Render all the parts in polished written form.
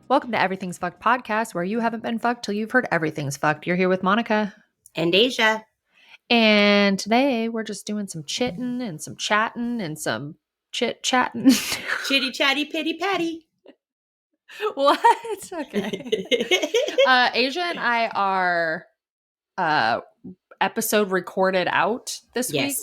Welcome to Everything's Fucked podcast, where you haven't been fucked till you've heard everything's fucked. You're here with Monica. And Asia. And today we're just doing some chitting and some chatting and some chit-chatting. Chitty chatty pitty patty. What? Okay. Asia and I are episode recorded out this week.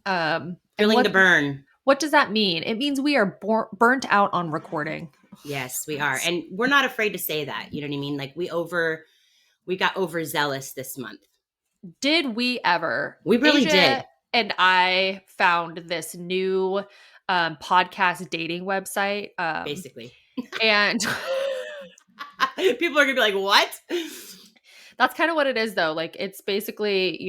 Feeling the burn. What does that mean? It means we are burnt out on recording. Yes, we are. And we're not afraid to say that. You know what I mean? Like we got overzealous this month. Did we ever? We really did. And I found this new podcast dating website. Basically. And people are going to be like, what? That's kind of what it is, though. Like, it's basically,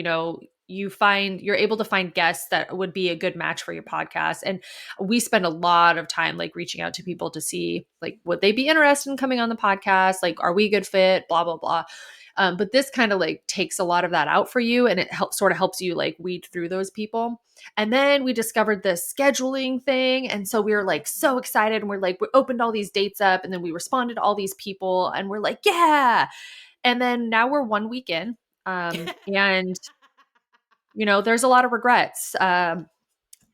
you're able to find guests that would be a good match for your podcast. And we spend a lot of time like reaching out to people to see like, would they be interested in coming on the podcast? Like, are we a good fit? Blah, blah, blah. But this kind of like takes a lot of that out for you, and it sort of helps you like weed through those people. And then we discovered this scheduling thing. And so we were like so excited, and we opened all these dates up, and then we responded to all these people, and we're like, yeah. And then now we're 1 week in, and there's a lot of regrets.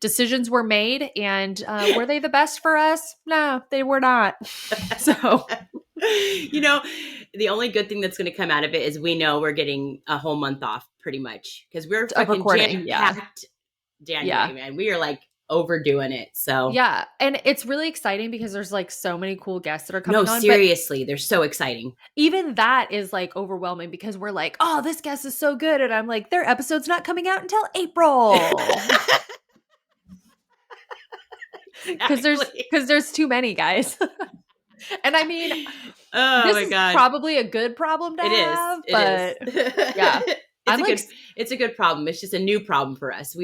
Decisions were made, and were they the best for us? No, they were not. So, the only good thing that's going to come out of it is we know we're getting a whole month off, pretty much, because we're fucking jam-packed January, man. We are like overdoing it. So yeah, and it's really exciting because there's like so many cool guests that are coming on. No, seriously, they're so exciting. Even that is like overwhelming because we're like, oh, this guest is so good, and I'm like, their episode's not coming out until April. Because there's too many guys. And I mean, this is probably a good problem to have. It is. Yeah. It's a good problem. It's just a new problem for us.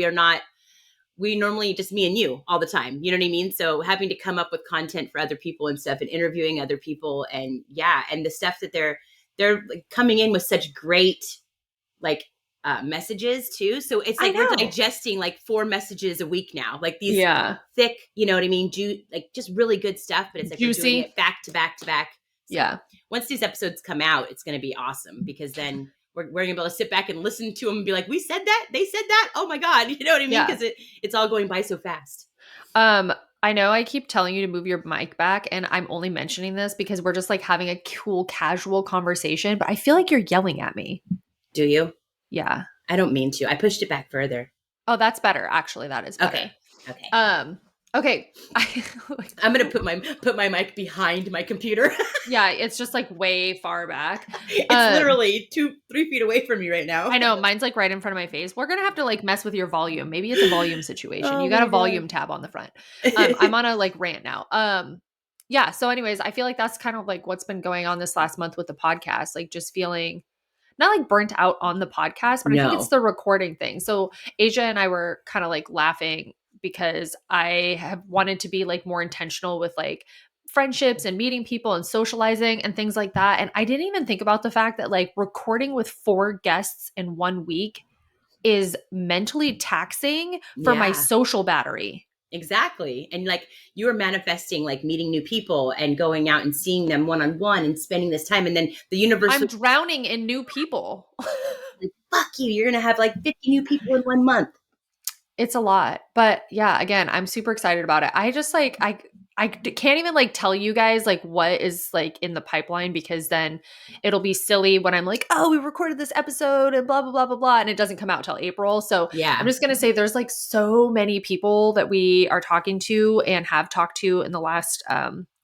We normally just me and you all the time. You know what I mean? So having to come up with content for other people and stuff, and interviewing other people, and and the stuff that they're like coming in with such great like messages too. So it's like we're digesting like 4 messages a week now, like these thick, you know what I mean? Like just really good stuff, but it's like juicy. We're doing it back to back to back. So once these episodes come out, it's going to be awesome, because then we're going to be able to sit back and listen to them and be like, we said that, they said that. Oh my God. You know what I mean? Because it's all going by so fast. I know I keep telling you to move your mic back, and I'm only mentioning this because we're just like having a cool, casual conversation, but I feel like you're yelling at me. Do you? Yeah. I don't mean to. I pushed it back further. Oh, that's better. Actually, that is better. Okay. Okay. I'm going to put my mic behind my computer. Yeah, it's just like way far back. It's literally 2-3 feet away from me right now. I know. Mine's like right in front of my face. We're going to have to like mess with your volume. Maybe it's a volume situation. You got a volume tab on the front. I'm on a like rant now. Yeah. So anyways, I feel like that's kind of like what's been going on this last month with the podcast. Like just feeling not like burnt out on the podcast, but I think it's the recording thing. So Asia and I were kind of like laughing because I have wanted to be like more intentional with like friendships and meeting people and socializing and things like that. And I didn't even think about the fact that like recording with 4 guests in 1 week is mentally taxing for my social battery. Exactly. And like you were manifesting like meeting new people and going out and seeing them one-on-one and spending this time. And then the universe I'm drowning in new people. Like, fuck you. You're going to have like 50 new people in 1 month. It's a lot. But yeah, again, I'm super excited about it. I just like, I can't even like tell you guys like what is like in the pipeline, because then it'll be silly when I'm like, oh, we recorded this episode and blah, blah, blah, blah, blah. And it doesn't come out till April. So I'm just going to say there's like so many people that we are talking to and have talked to in the last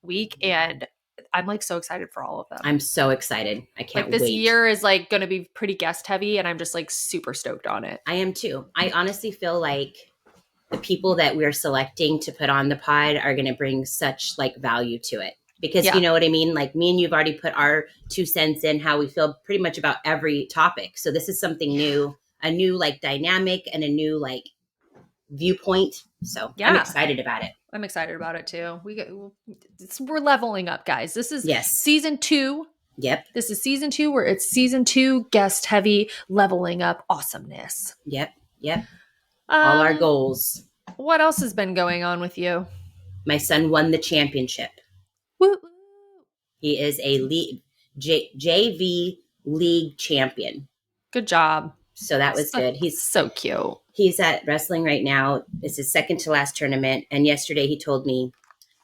week. And I'm like so excited for all of them. I'm so excited. I can't wait. This year is like going to be pretty guest heavy, and I'm just like super stoked on it. I am too. I honestly feel like the people that we're selecting to put on the pod are going to bring such like value to it, because you know what I mean? Like me and you've already put our 2 cents in how we feel pretty much about every topic. So this is something new, a new like dynamic and a new like viewpoint. So I'm excited about it. I'm excited about it too. We're leveling up, guys. This is season 2. Yep. This is season 2 where it's season 2 guest heavy, leveling up awesomeness. Yep. All our goals. What else has been going on with you? My son won the championship. Woo. He is a JV league champion. Good job. So that was So, good. so cute. He's at wrestling right now. It's his second to last tournament. And yesterday he told me,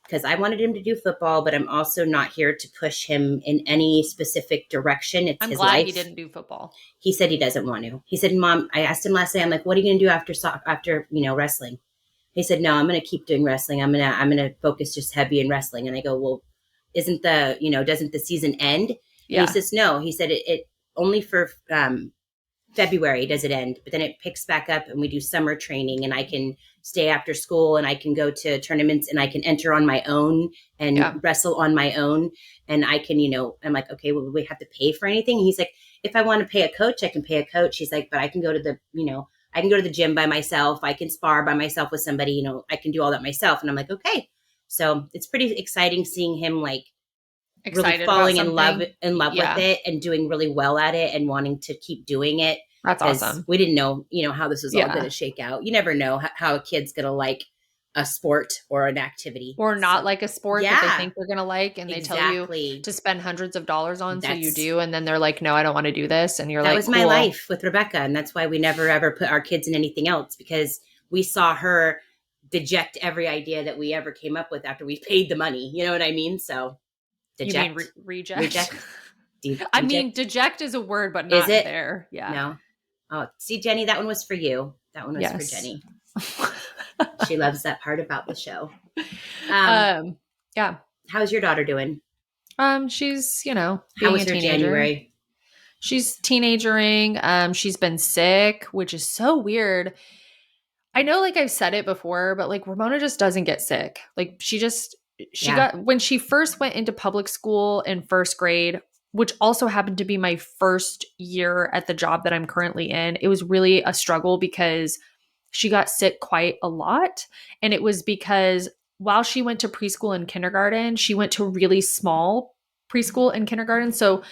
because I wanted him to do football, but I'm also not here to push him in any specific direction. It's I'm his glad he life. didn't do football. He said he doesn't want to. He said, Mom, I asked him last night, I'm like, what are you going to do after wrestling? He said, no, I'm going to keep doing wrestling. I'm going to focus just heavy in wrestling. And I go, well, doesn't the season end? Yeah. And he says, no. He said it only for February does it end, but then it picks back up and we do summer training and I can stay after school and I can go to tournaments and I can enter on my own and wrestle on my own. And I can, I'm like, okay, well, we have to pay for anything? And he's like, if I want to pay a coach, I can pay a coach. He's like, but I can go to I can go to the gym by myself. I can spar by myself with somebody, I can do all that myself. And I'm like, okay. So it's pretty exciting seeing him like excited, really falling in love with it and doing really well at it and wanting to keep doing it. That's awesome. We didn't know, how this was all going to shake out. You never know how a kid's going to like a sport or an activity. Or not like a sport that they think they're going to like. And they tell you to spend hundreds of dollars on. So you do. And then they're like, no, I don't want to do this. And you're like, that was my life with Rebecca. And that's why we never, ever put our kids in anything else, because we saw her deject every idea that we ever came up with after we paid the money. You know what I mean? So deject. You mean reject? Reject. I mean, deject is a word, but not there. Yeah. No. Oh, see, Jenny, that one was for you. That one was for Jenny. She loves that part about the show. Yeah. How's your daughter doing? She's, being how was her January? She's teenagering. She's been sick, which is so weird. I know, like I've said it before, but like Ramona just doesn't get sick. Like she got, when she first went into public school in first grade, which also happened to be my first year at the job that I'm currently in, it was really a struggle because she got sick quite a lot. And it was because while she went to preschool and kindergarten, she went to really small preschool and kindergarten. So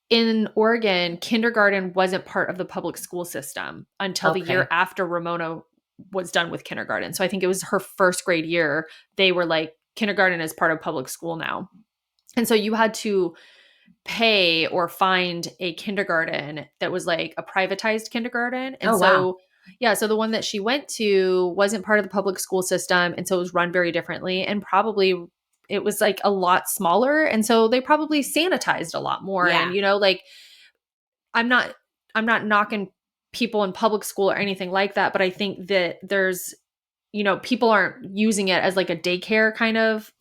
in Oregon, kindergarten wasn't part of the public school system until the year after Ramona was done with kindergarten. So I think it was her first grade year. They were like, kindergarten is part of public school now. And so you had to pay or find a kindergarten that was like a privatized kindergarten. And so the one that she went to wasn't part of the public school system. And so it was run very differently. And probably it was like a lot smaller. And so they probably sanitized a lot more. Yeah. And, like I'm not knocking people in public school or anything like that. But I think that there's, people aren't using it as like a daycare kind of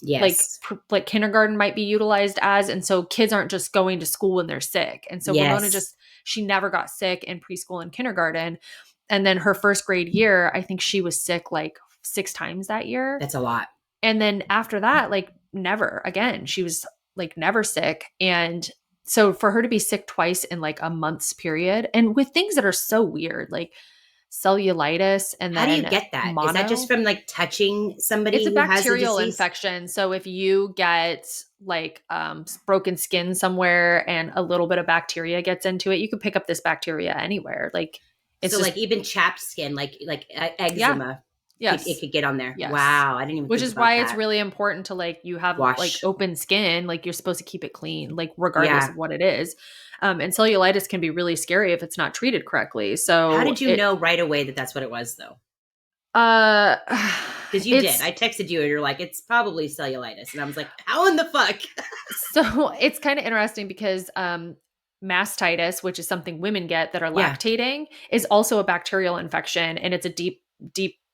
like kindergarten might be utilized as. And so kids aren't just going to school when they're sick. And so Ramona she never got sick in preschool and kindergarten. And then her first grade year, I think she was sick like 6 times that year. That's a lot. And then after that, like never again, she was like never sick. And so for her to be sick twice in like a month's period and with things that are so weird, like cellulitis and then how do you get that? Is that just from like touching somebody? It's a bacterial infection. So if you get like broken skin somewhere and a little bit of bacteria gets into it, you could pick up this bacteria anywhere. Like it's so like even chapped skin, like eczema. Yes. It could get on there. Yes. Wow. I didn't even Which think is about why that. it's really important to like you have wash. Like open skin, like you're supposed to keep it clean, like regardless of what it is. And cellulitis can be really scary if it's not treated correctly. So how did you know right away that that's what it was though? Because you did. I texted you and you're like, it's probably cellulitis. And I was like, how in the fuck? So it's kind of interesting because mastitis, which is something women get that are lactating, is also a bacterial infection. And it's a deep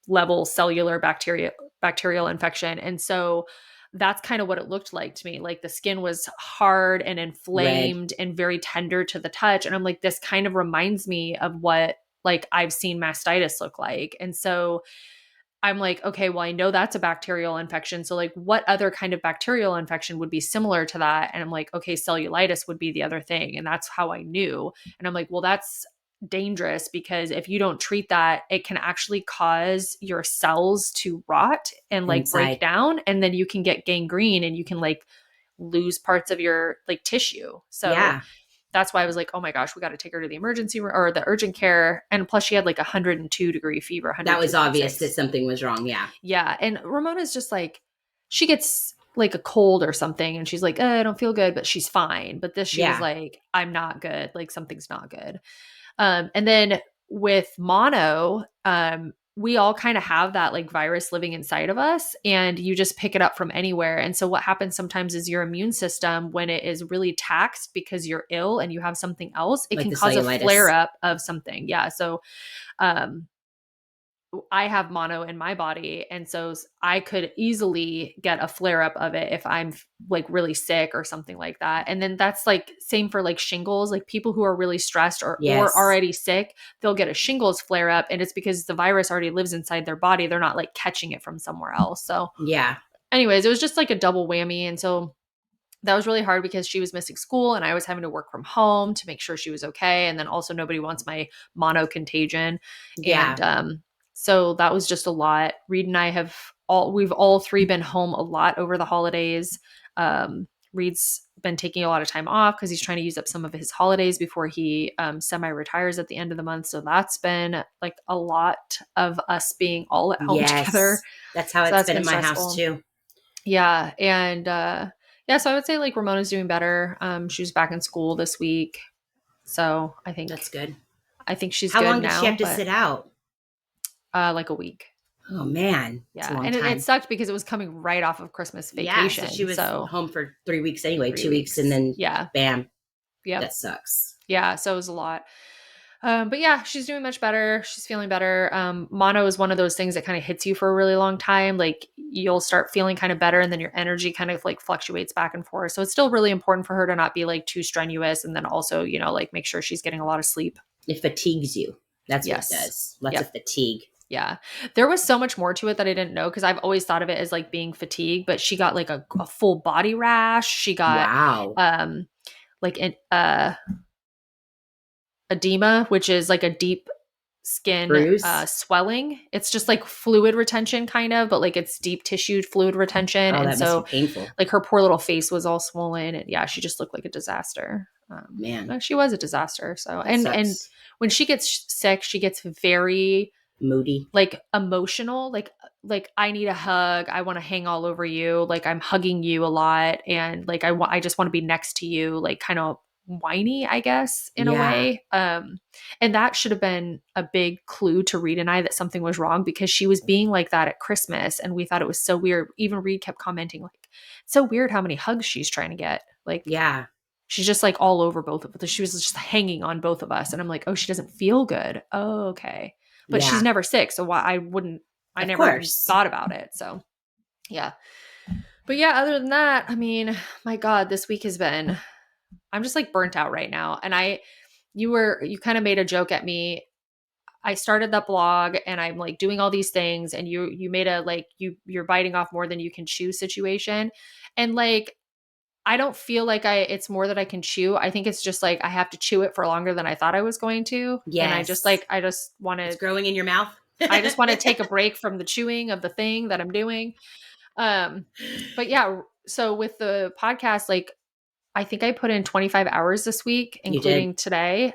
level cellular bacterial infection. And so that's kind of what it looked like to me. Like the skin was hard and inflamed and very tender to the touch. And I'm like, this kind of reminds me of what like I've seen mastitis look like. And so I'm like, okay, well, I know that's a bacterial infection. So like what other kind of bacterial infection would be similar to that? And I'm like, okay, cellulitis would be the other thing. And that's how I knew. And I'm like, well, that's dangerous because if you don't treat that, it can actually cause your cells to rot and like break down. And then you can get gangrene and you can like lose parts of your like tissue. So that's why I was like, oh my gosh, we got to take her to the emergency room or the urgent care. And plus she had like 102-degree fever. That was obvious that something was wrong. Yeah. Yeah. And Ramona's just like, she gets like a cold or something, and she's like, I don't feel good, but she's fine. But this, she was Yeah. like, I'm not good. Like something's not good. And then with mono, we all kind of have that like virus living inside of us, and you just pick it up from anywhere. And so what happens sometimes is your immune system, when it is really taxed because you're ill and you have something else, it Like can the cause a flare cellulitis. up of something. Yeah. So um I have mono in my body, and so I could easily get a flare up of it if I'm like really sick or something like that. And then that's like same for like shingles, like people who are really stressed or Yes. already sick, they'll get a shingles flare up, and it's because the virus already lives inside their body. They're not like catching it from somewhere else. So Yeah. anyways, it was just like a double whammy, and so that was really hard because she was missing school and I was having to work from home to make sure she was okay. And then also nobody wants my mono contagion. And Yeah. so that was just a lot. Reed and I we've all three been home a lot over the holidays. Reed's been taking a lot of time off because he's trying to use up some of his holidays before he semi-retires at the end of the month. So that's been like a lot of us being all at home together. Yes. That's how So it's that's been been at my house stressful. too. Yeah, and yeah, so I would say like Ramona's doing better. She was back in school this week, so That's good. I think she's How good long did she now, have to but sit out? like a week. Oh man, it's a Yeah, long and it time. sucked because it was coming right off of Christmas Yeah, so she vacation, was so home for 3 weeks anyway, 2 weeks, and 3 weeks. then Yeah, bam, yep, that sucks. yeah. So it was a lot. But yeah, she's doing much better. She's feeling better. Mono is one of those things that kind of hits you for a really long time. Like you'll start feeling kind of better and then your energy kind of like fluctuates back and forth. So it's still really important for her to not be like too strenuous and then also, like make sure she's getting a lot of sleep. It fatigues you. That's what it Yes. does. Lots of Yep. fatigue. Yeah. There was so much more to it that I didn't know because I've always thought of it as like being fatigued, but she got like a full body rash. She got Wow. like an edema, which is like a deep skin Bruise. swelling. It's just like fluid retention kind of, but like it's deep tissue fluid retention. Oh, And that must be so painful. like her poor little face was all swollen and yeah, she just looked like a disaster. Man, She was a disaster. So that and sucks. when she gets sick, she gets very Moody. like emotional, like I need a hug. I want to hang all over you. Like I'm hugging you a lot and like I just want to be next to you, like kind of whiny, I guess, in a Yeah. way. And that should have been a big clue to Reed and I that something was wrong because she was being like that at Christmas and we thought it was so weird. Even Reed kept commenting like, "It's so weird how many hugs she's trying to get." Like Yeah. she's just like all over both of us. She was just hanging on both of us. And I'm like, "Oh, she doesn't feel good." Oh, okay. But she's Yeah. never sick. So why I Of never even course. thought about it. So yeah. But yeah, other than that, I mean, my God, this week has been, I'm just like burnt out right now. And you kind of made a joke at me. I started that blog and I'm like doing all these things and you made a like you're biting off more than you can chew situation. And like I don't feel like it's more that I can chew. I think it's just like I have to chew it for longer than I thought I was going to. And Yes. I just want It's to growing in your mouth. take a break from the chewing of the thing that I'm doing. Um but yeah, so with the podcast, like I think I put in 25 hours this week, You did. including today.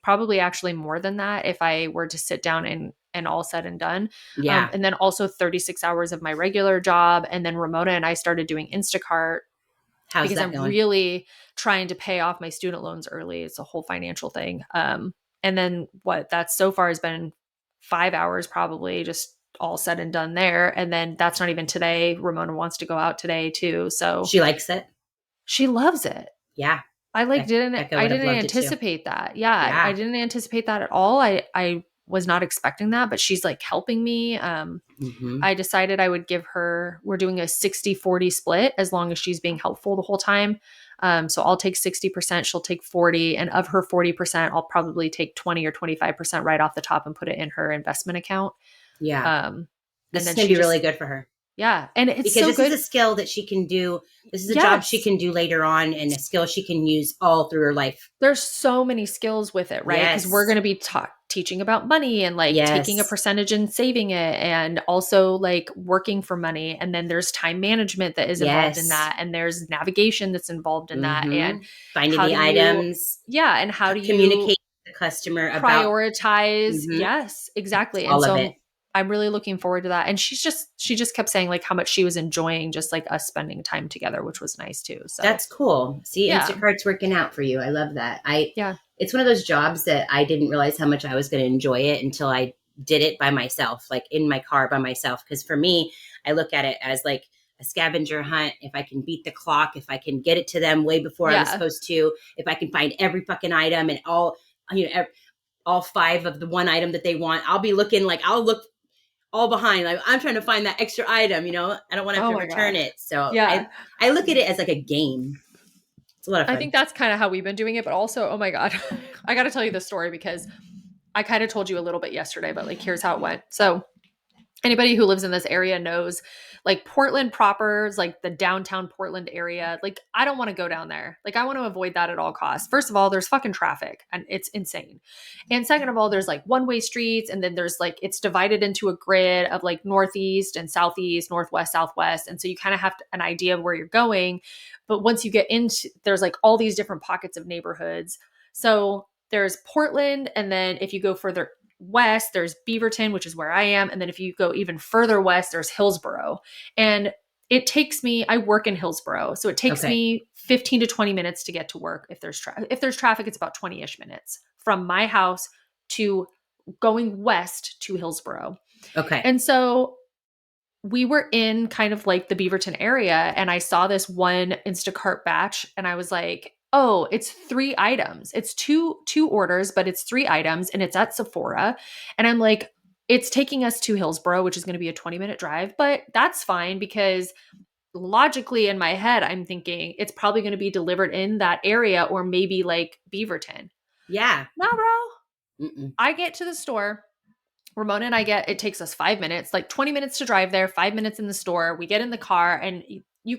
Probably actually more than that if I were to sit down and all said and done. Yeah. And then also 36 hours of my regular job. And then Ramona and I started doing Instacart How's because that I'm going? really trying to pay off my student loans early. It's a whole financial thing. And then what that so far has been 5 hours probably just all said and done there. And then that's not even today. Ramona wants to go out today too. So She likes it. she loves it. Yeah. Becca I would have didn't loved it too. anticipate that. Yeah, I Yeah. didn't anticipate that at all. I was not expecting that, but she's like helping me. Mm-hmm. I decided I would give her, we're doing a 60-40 split as long as she's being helpful the whole time. So I'll take 60%, she'll take 40, and of her 40%, I'll probably take 20 or 25% right off the top and put it in her investment account. Yeah. Um, and This is then going to she be really just, good for her yeah, and it's because so this is good. a skill that she can do. This is a job she Yes. can do later on and a skill she can use all through her life. There's so many skills with it, right? Because we're Yes. going to be teaching about money and like taking a Yes. percentage and saving it and also like working for money. And then there's time management that is involved in Yes. that. And there's navigation that's involved in that. And Mm-hmm. Finding how the do you, items, yeah. And how do you communicate with the customer about prioritize? mm-hmm, Yes, exactly. And all of so it. I'm really looking forward to that. And she just kept saying like how much she was enjoying just like us spending time together, which was nice too. So That's cool. See, yeah. Instacart's working out for you. I love that. Yeah. It's one of those jobs that I didn't realize how much I was going to enjoy it until I did it by myself, like in my car by myself. Because for me, I look at it as like a scavenger hunt. If I can beat the clock, if I can get it to them way before I was Yeah. supposed to, if I can find every fucking item and all, all five of the one item that they want, I'll be looking like I'll look all behind. Like I'm trying to find that extra item, I don't want to have Oh to my return God. it. So Yeah. I look at it as like a game. It's a lot of I fun. think that's kind of how we've been doing it, but also, oh my God, I got to tell you this story because I kind of told you a little bit yesterday, but like, here's how it went. So anybody who lives in this area knows like Portland proper is like the downtown Portland area. Like, I don't want to go down there. Like, I want to avoid that at all costs. First of all, there's fucking traffic and it's insane. And second of all, there's like one-way streets. And then there's like, it's divided into a grid of like northeast and southeast, northwest, southwest. And so you kind of have an idea of where you're going. But once you get into, there's like all these different pockets of neighborhoods. So there's Portland. And then if you go further west, there's Beaverton, which is where I am. And then if you go even further west, there's Hillsboro. And it takes me, I work in Hillsboro. So it takes Okay. me 15 to 20 minutes to get to work. If there's traffic, it's about 20-ish minutes from my house to going west to Hillsboro. Okay. And so we were in kind of like the Beaverton area and I saw this one Instacart batch and I was like, oh, it's 3 items. It's two orders, but it's 3 items and it's at Sephora. And I'm like, it's taking us to Hillsboro, which is going to be a 20-minute drive, but that's fine because logically in my head, I'm thinking it's probably going to be delivered in that area or maybe like Beaverton. Yeah. Nah, bro. Mm-mm. I get to the store. Ramona and I it takes us 5 minutes, like 20 minutes to drive there, 5 minutes in the store. We get in the car and you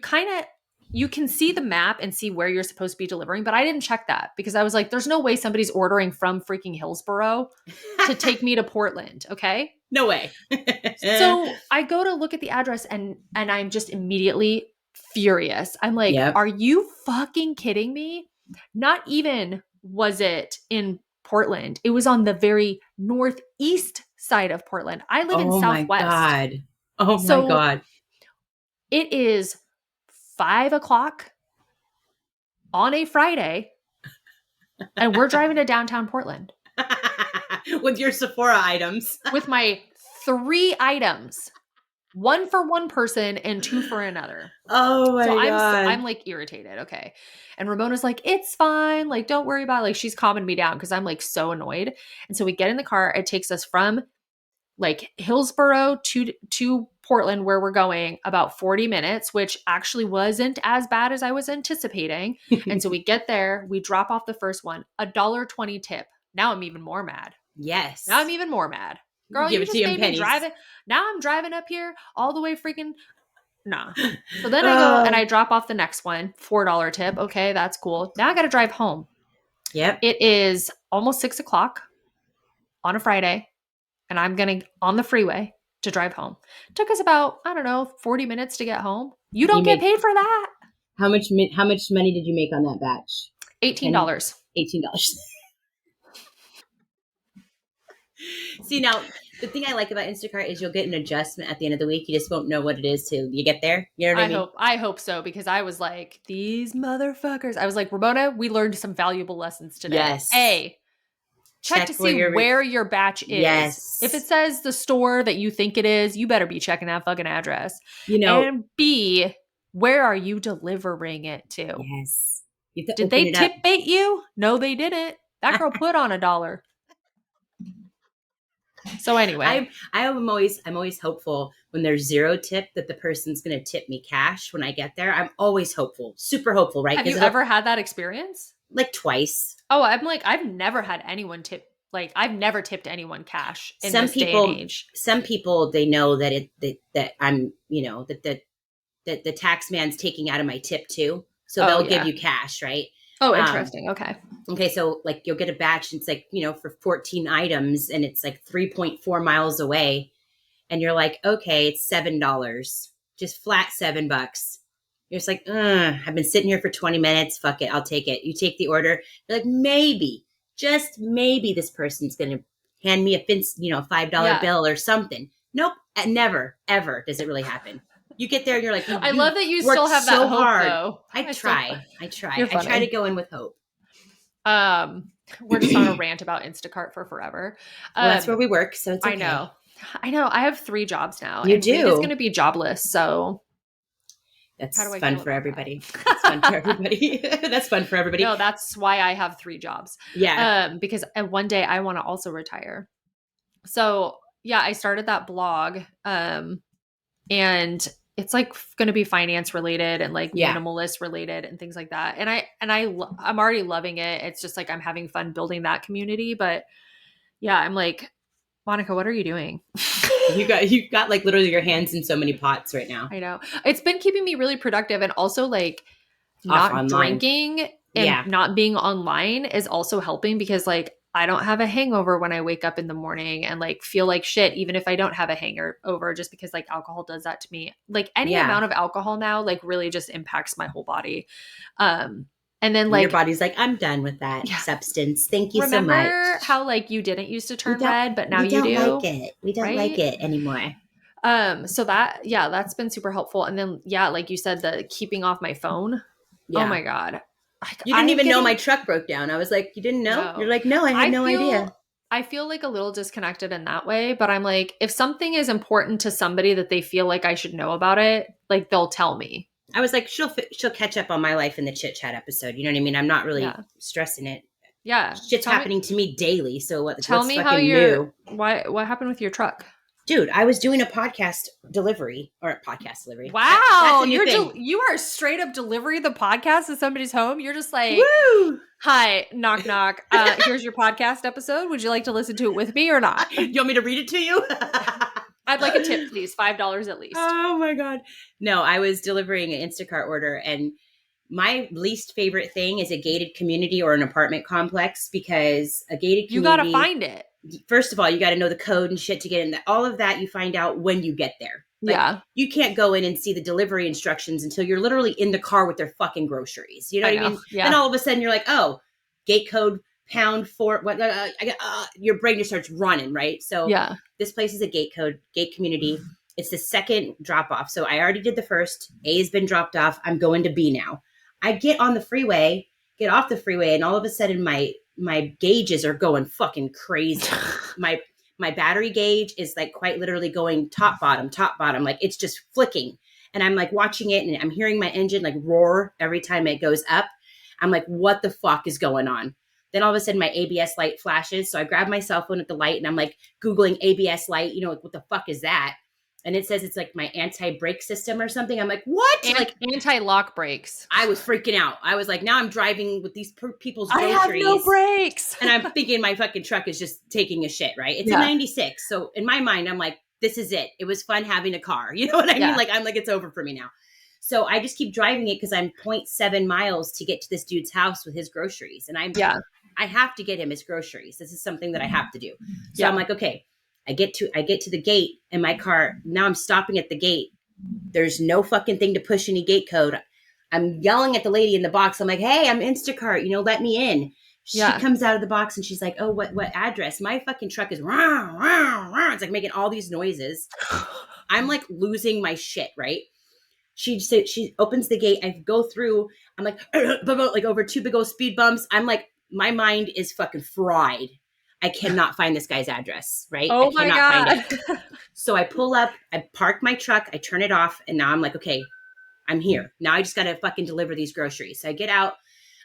can see the map and see where you're supposed to be delivering. But I didn't check that because I was like, there's no way somebody's ordering from freaking Hillsboro to take me to Portland. Okay. No way. So I go to look at the address and I'm just immediately furious. I'm like, Yep. are you fucking kidding me? Not even was it in Portland. It was on the very northeast side of Portland. I live in Oh my Southwest. God. Oh my So God. it is 5 o'clock on a Friday and we're driving to downtown Portland With your Sephora items. with my 3 items, 1 for one person and 2 for another. Oh my So God. I'm like irritated. Okay. And Ramona's like, it's fine. Like, don't worry about it. Like, she's calming me down because I'm like so annoyed. And so we get in the car. It takes us from like Hillsboro to Portland, where we're going, about 40 minutes, which actually wasn't as bad as I was anticipating. And so we get there, we drop off the first one, $1.20 tip. Now I'm even more mad. Yes. Now I'm even more mad. Girl, Give you it to just you in made me pennies. drive it. Now I'm driving up here all the way freaking nah. So then I go and I drop off the next one, $4 tip. Okay, that's cool. Now I got to drive home. Yep. It is almost 6 o'clock on a Friday, and I'm going on the freeway to drive home. It took us about, I don't know, 40 minutes to get home. You don't get paid for that. How much money did you make on that batch? $18. $18. See, now the thing I like about Instacart is you'll get an adjustment at the end of the week. You just won't know what it is till you get there. You know what I mean? I hope so, because I was like, these motherfuckers. I was like, Ramona, we learned some valuable lessons today. Yes. A, check to see where your batch is. Yes. If it says the store that you think it is, you better be checking that fucking address. And B, where are you delivering it to? Yes. Did they tip bait you? No, they didn't. That girl put on $1. So anyway, I'm always hopeful when there's 0 tip that the person's going to tip me cash when I get there. I'm always hopeful, super hopeful, right? Have you ever had that experience? Like twice. Oh, I'm like, I've never had anyone tip. Like, I've never tipped anyone cash in this day and age. Some people, they know that that I'm, that the tax man's taking out of my tip too. So they'll give you cash, right? Oh, interesting. Okay. Okay. So like you'll get a batch and it's like, for 14 items and it's like 3.4 miles away. And you're like, okay, it's $7, just flat $7. You're just like, I've been sitting here for 20 minutes. Fuck it. I'll take it. You take the order. You're like, maybe, just maybe this person's going to hand me a $5 bill or something. Nope. Never, ever does it really happen. You get there and you're like, I you love that you worked still have that so hope hard. though. I try. You're I try to funny. go in with hope. We're just on a rant about Instacart for forever. Well, that's where we work, so it's I okay. know. I have 3 jobs now, You and Reed is do. going to be jobless. So how do That's I fun feel for about that? everybody. That's fun for everybody. That's fun for everybody. No, that's why I have 3 jobs. Yeah. Because one day I want to also retire. So yeah, I started that blog, and it's like going to be finance related and like Yeah. minimalist related and things like that. And I'm already loving it. It's just like I'm having fun building that community. But yeah, I'm like, Monica, what are you doing? You got like literally your hands in so many pots right now. I know. It's been keeping me really productive, and also like Off not online. drinking and Yeah. not being online is also helping because like I don't have a hangover when I wake up in the morning and like feel like shit even if I don't have a hangover, just because like alcohol does that to me. Like any Yeah. amount of alcohol now like really just impacts my whole body. And then And your like, body's like, I'm done with that yeah, substance. Thank you so much. remember how like you didn't used to turn red but now We you don't like do, it. We don't like right? it anymore. So that's been super helpful. And then yeah, like you said, the keeping off my phone. Oh Yeah. my God. You I didn't am even know my getting, truck broke down. I was like, you didn't know? You're no. like, no, I had I no idea. feel I feel like a little disconnected in that way, but I'm like, if something is important to somebody that they feel like I should know about it, like they'll tell me. I was like, she'll catch up on my life in the Chit Chat episode. You know what I mean? I'm not really Yeah. stressing it. Yeah. Shit's happening to me daily. So Tell what's me how fucking new? what happened with your truck? Dude, I was doing a podcast delivery or a podcast delivery. That's Wow, a new thing. you are straight up delivery the podcast to somebody's home. You're just like, Woo! "Hi, knock knock. Here's your podcast episode. Would you like to listen to it with me or not?" You want me to read it to you? I'd like a tip, please. $5 at least. Oh my God. No, I was delivering an Instacart order, and my least favorite thing is a gated community or an apartment complex, because a gated You got to community, find it. first of all, you got to know the code and shit to get in. All of that you find out when you get there. Like, Yeah. you can't go in and see the delivery instructions until you're literally in the car with their fucking groceries. You know what I mean? Yeah. Then all of a sudden you're like, oh, gate code pound for what? Your brain just starts running, right? So yeah. This place is a gate community. It's the second drop off. So I already did the first. A has been dropped off. I'm going to B now. I get on the freeway, get off the freeway, and all of a sudden my gauges are going fucking crazy. My battery gauge is like quite literally going top bottom. Like it's just flicking. And I'm like watching it and I'm hearing my engine like roar every time it goes up. I'm like, what the fuck is going on? Then all of a sudden my ABS light flashes. So I grab my cell phone at the light and I'm like Googling ABS light, like what the fuck is that? And it says it's like my anti-brake system or something. I'm like, what? Like anti-lock brakes. I was freaking out. I was like, now I'm driving with these people's groceries. I have no brakes. And I'm thinking my fucking truck is just taking a shit, right? It's a 96. So in my mind, I'm like, this is it. It was fun having a car. You know what I mean? Like, I'm like, it's over for me now. So I just keep driving it because I'm 0.7 miles to get to this dude's house with his groceries. And I have to get him his groceries. This is something that I have to do. So I'm like, okay, I get to the gate in my car. Now I'm stopping at the gate. There's no fucking thing to push any gate code. I'm yelling at the lady in the box. I'm like, hey, I'm Instacart, let me in. She comes out of the box and she's like, oh, what address? My fucking truck is rah, rah, rah. It's like making all these noises. I'm like losing my shit, right? She opens the gate. I go through. I'm like over 2 big old speed bumps. I'm like, my mind is fucking fried. I cannot find this guy's address, right? Oh I cannot my God. find it. So I pull up, I park my truck, I turn it off, and now I'm like, okay, I'm here. Now I just got to fucking deliver these groceries. So I get out.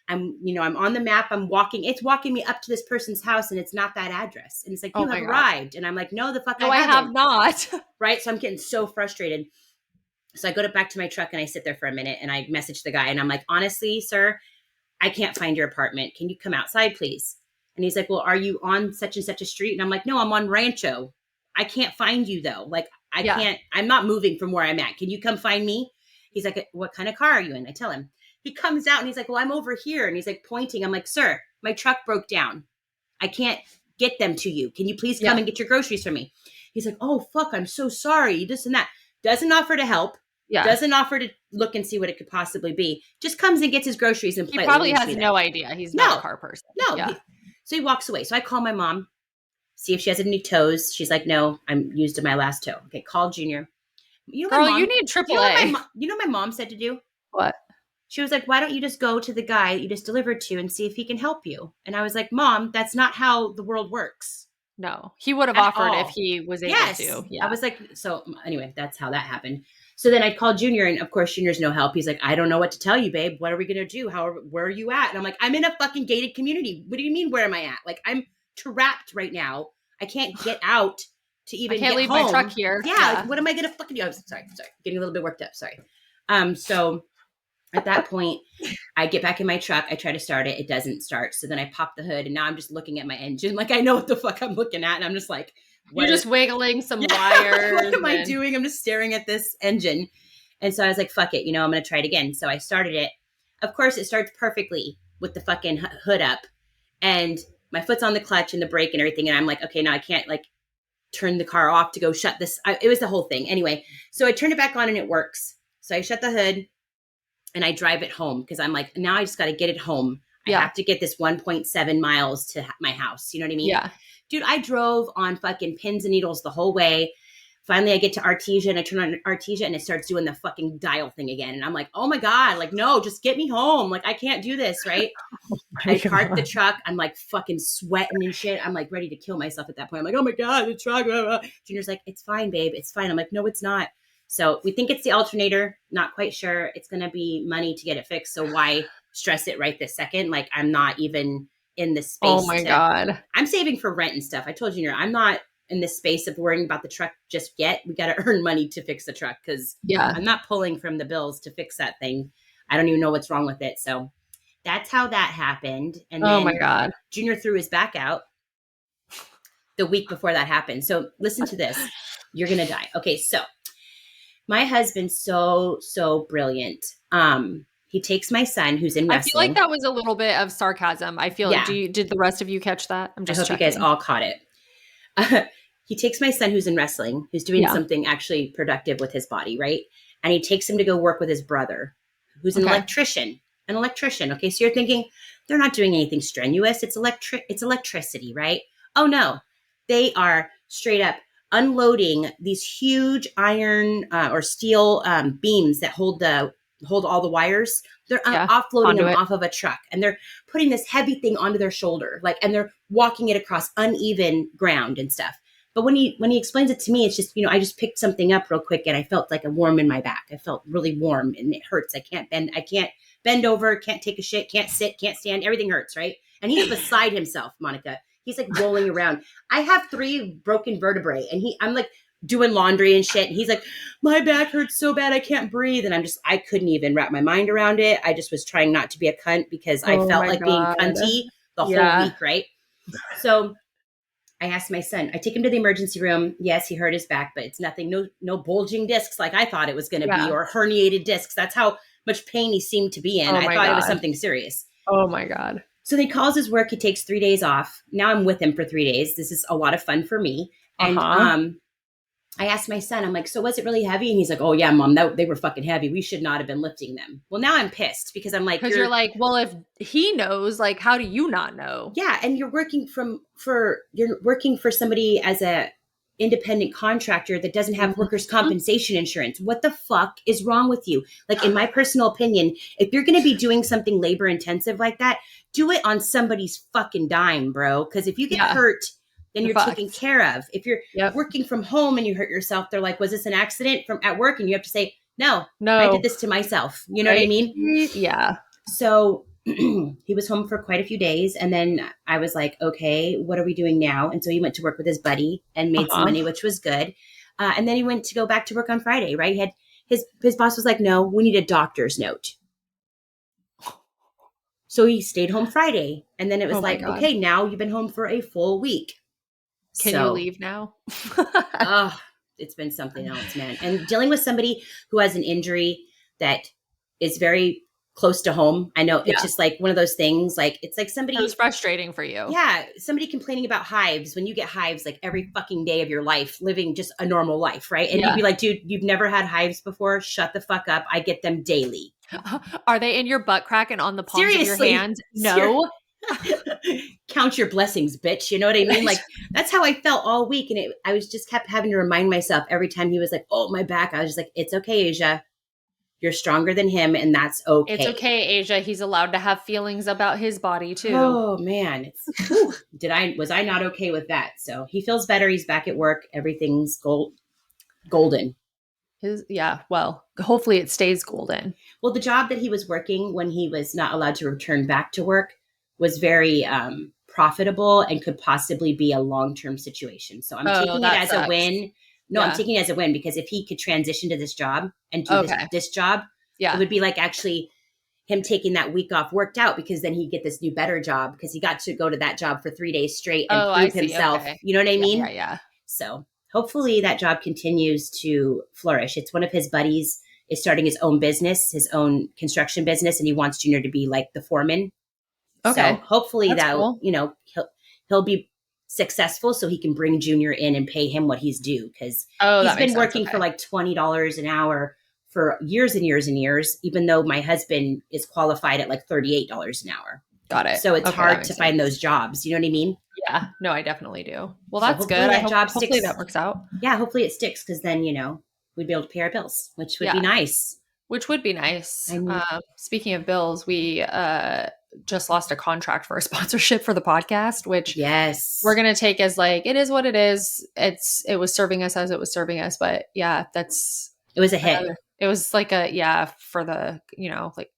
I'm on the map. I'm walking. It's walking me up to this person's house, and it's not that address. And it's like, you have arrived. And I'm like, no, the fuck, I have not. Right? So I'm getting so frustrated. So I go back to my truck, and I sit there for a minute, and I message the guy, and I'm like, honestly, sir, I can't find your apartment. Can you come outside, please? And he's like, well, are you on such and such a street? And I'm like, no, I'm on Rancho. I can't find you though. Like, I can't, I'm not moving from where I'm at. Can you come find me? He's like, what kind of car are you in? I tell him. He comes out and he's like, well, I'm over here. And he's like pointing. I'm like, sir, my truck broke down. I can't get them to you. Can you please come and get your groceries for me? He's like, oh, fuck, I'm so sorry. This and that. Doesn't offer to help. Yeah. Doesn't offer to look and see what it could possibly be. Just comes and gets his groceries and he probably has no idea. He's not a car person. No. So he walks away. So I call my mom. See if she has any toes. She's like, no, I'm used to my last toe. Okay, call Junior. You know my Girl, you mom. need You know what AAA. my mom said to do? What? She was like, why don't you just go to the guy that you just delivered to and see if he can help you? And I was like, Mom, that's not how the world works No, he would have at offered if all. he was able Yes. to. I Yeah. was like, so anyway, that's how that happened. So then I called Junior, and of course, Junior's no help. He's like, I don't know what to tell you, babe. What are we going to do? Where are you at? And I'm like, I'm in a fucking gated community. What do you mean, where am I at? Like, I'm trapped right now. I can't get out to I even can't get leave my truck home. here. Yeah. Yeah. Like, what am I going to fucking do? I'm sorry. Getting a little bit worked up. Sorry. So at that point, I get back in my truck. I try to start it. It doesn't start. So then I pop the hood, and now I'm just looking at my engine. Like, I know what the fuck I'm looking at. And I'm just like, You're what just wiggling some yeah, wires. what am I doing? I'm just staring at this engine. And so I was like, fuck it. I'm going to try it again. So I started it. Of course, it starts perfectly with the fucking hood up. And my foot's on the clutch and the brake and everything. And I'm like, okay, now I can't like turn the car off to go shut this. It was the whole thing. Anyway, so I turned it back on and it works. So I shut the hood and I drive it home because I'm like, now I just got to get it home. I Yeah. have to get this 1.7 miles to my house. You know what I mean? Yeah. Dude, I drove on fucking pins and needles the whole way. Finally, I get to Artesia and I turn on Artesia and it starts doing the fucking dial thing again. And I'm like, oh my God, like, no, just get me home. Like, I can't do this, right? I park the truck. I'm like fucking sweating and shit. I'm like ready to kill myself at that point. I'm like, oh my God, the truck. Blah, blah. Junior's like, it's fine, babe. It's fine. I'm like, no, it's not. So we think it's the alternator. Not quite sure. It's going to be money to get it fixed. So why stress it right this second? Like, I'm not even in the space. Oh my God. I'm saving for rent and stuff. I told Junior, I'm not in this space of worrying about the truck just yet. We got to earn money to fix the truck because I'm not pulling from the bills to fix that thing. I don't even know what's wrong with it. So that's how that happened. And then my God. Junior threw his back out the week before that happened. So listen to this. You're going to die. Okay. So my husband's so brilliant. He takes my son who's in wrestling. I feel like that was a little bit of sarcasm. I feel like, did the rest of you catch that? I'm just checking. You guys all caught it. He takes my son who's in wrestling, who's doing something actually productive with his body, right? And he takes him to go work with his brother, who's an electrician. Okay, so you're thinking they're not doing anything strenuous. It's electricity, right? Oh no, they are straight up unloading these huge iron or steel beams that hold all the wires. They're offloading them off of a truck, and they're putting this heavy thing onto their shoulder, and they're walking it across uneven ground and stuff. But when he explains it to me, it's just, I just picked something up real quick and I felt like a warm in my back. I felt really warm and it hurts. I can't bend over, can't take a shit, can't sit, can't stand. Everything hurts, right? And he's beside himself, Monica. He's like rolling around. I have 3 broken vertebrae and I'm like doing laundry and shit. And he's like, my back hurts so bad I can't breathe. And I couldn't even wrap my mind around it. I just was trying not to be a cunt because I felt like being cunty the whole week, right? So I asked my son, I take him to the emergency room. Yes, he hurt his back, but it's nothing, no bulging discs like I thought it was going to be, or herniated discs. That's how much pain he seemed to be in. I thought it was something serious. Oh my God. So he calls his work. He takes 3 days off. Now I'm with him for 3 days. This is a lot of fun for me. And I asked my son, I'm like, so was it really heavy? And he's like, oh yeah, Mom, they were fucking heavy. We should not have been lifting them. Well, now I'm pissed because I'm like, you're like, well, if he knows, like, how do you not know? Yeah. And you're working for somebody as a independent contractor that doesn't have workers' compensation insurance. What the fuck is wrong with you? Like, in my personal opinion, if you're going to be doing something labor intensive like that, do it on somebody's fucking dime, bro. Because if you get hurt, then you're taken care of. If you're working from home and you hurt yourself, they're like, was this an accident from at work? And you have to say, no, I did this to myself. You know what I mean? Yeah. So he was home for quite a few days. And then I was like, okay, what are we doing now? And so he went to work with his buddy and made some money, which was good. And then he went to go back to work on Friday, right? He had his boss was like, no, we need a doctor's note. So he stayed home Friday. And then it was okay, now you've been home for a full week. Can you leave now? It's been something else, man. And dealing with somebody who has an injury that is very close to home. I know it's just like one of those things. Like, it's like somebody. It's frustrating for you. Yeah. Somebody complaining about hives when you get hives like every fucking day of your life, living just a normal life. Right. And you'd be like, dude, you've never had hives before. Shut the fuck up. I get them daily. Are they in your butt crack and on the palms of your hands? No. Count your blessings, bitch. You know what I mean? Like, that's how I felt all week. And I was just kept having to remind myself every time he was like, oh, my back. I was just like, it's okay, Asia. You're stronger than him, and that's It's okay. okay, Asia. He's allowed to have feelings about his body too. Oh man, it's whew, was I not okay with that? So he feels better. He's back at work. Everything's golden. Yeah, well, hopefully it stays golden. Well, the job that he was working when he was not allowed to return back to work was very profitable and could possibly be a long-term situation. So I'm Oh, taking it that as a sucks. win. No, I'm Yeah. taking it as a win because if he could transition to this job and do Okay. this job, it Yeah. would be like actually him taking that week off worked out because then he'd get this new better job because he got to go to that job for 3 days straight and Oh, I prove see. himself. Okay. You know what I Yeah, yeah, mean? yeah. So hopefully that job continues to flourish. It's one of his buddies is starting his own business, his own construction business, and he wants Junior to be like the foreman. So Okay. hopefully That's that, cool. he'll be successful so he can bring Junior in and pay him what he's due because Oh, he's that makes been sense. working for Okay. like $20 an hour for years and years and years, even though my husband is qualified at like $38 an hour. Got it. So it's Okay, that hard to makes find sense. those jobs. You know what I mean? Yeah. No, I definitely do. Well, So that's good. hopefully I that hope job hopefully sticks. that works out. Yeah, hopefully it sticks because then, we'd be able to pay our bills, which would be Yeah, nice. which would be nice. I mean, Speaking of bills, we just lost a contract for a sponsorship for the podcast, which we're yes, gonna take as like it is what it is. It was serving us as it was serving us, but yeah, that's it was a hit. another. It was like a yeah for the like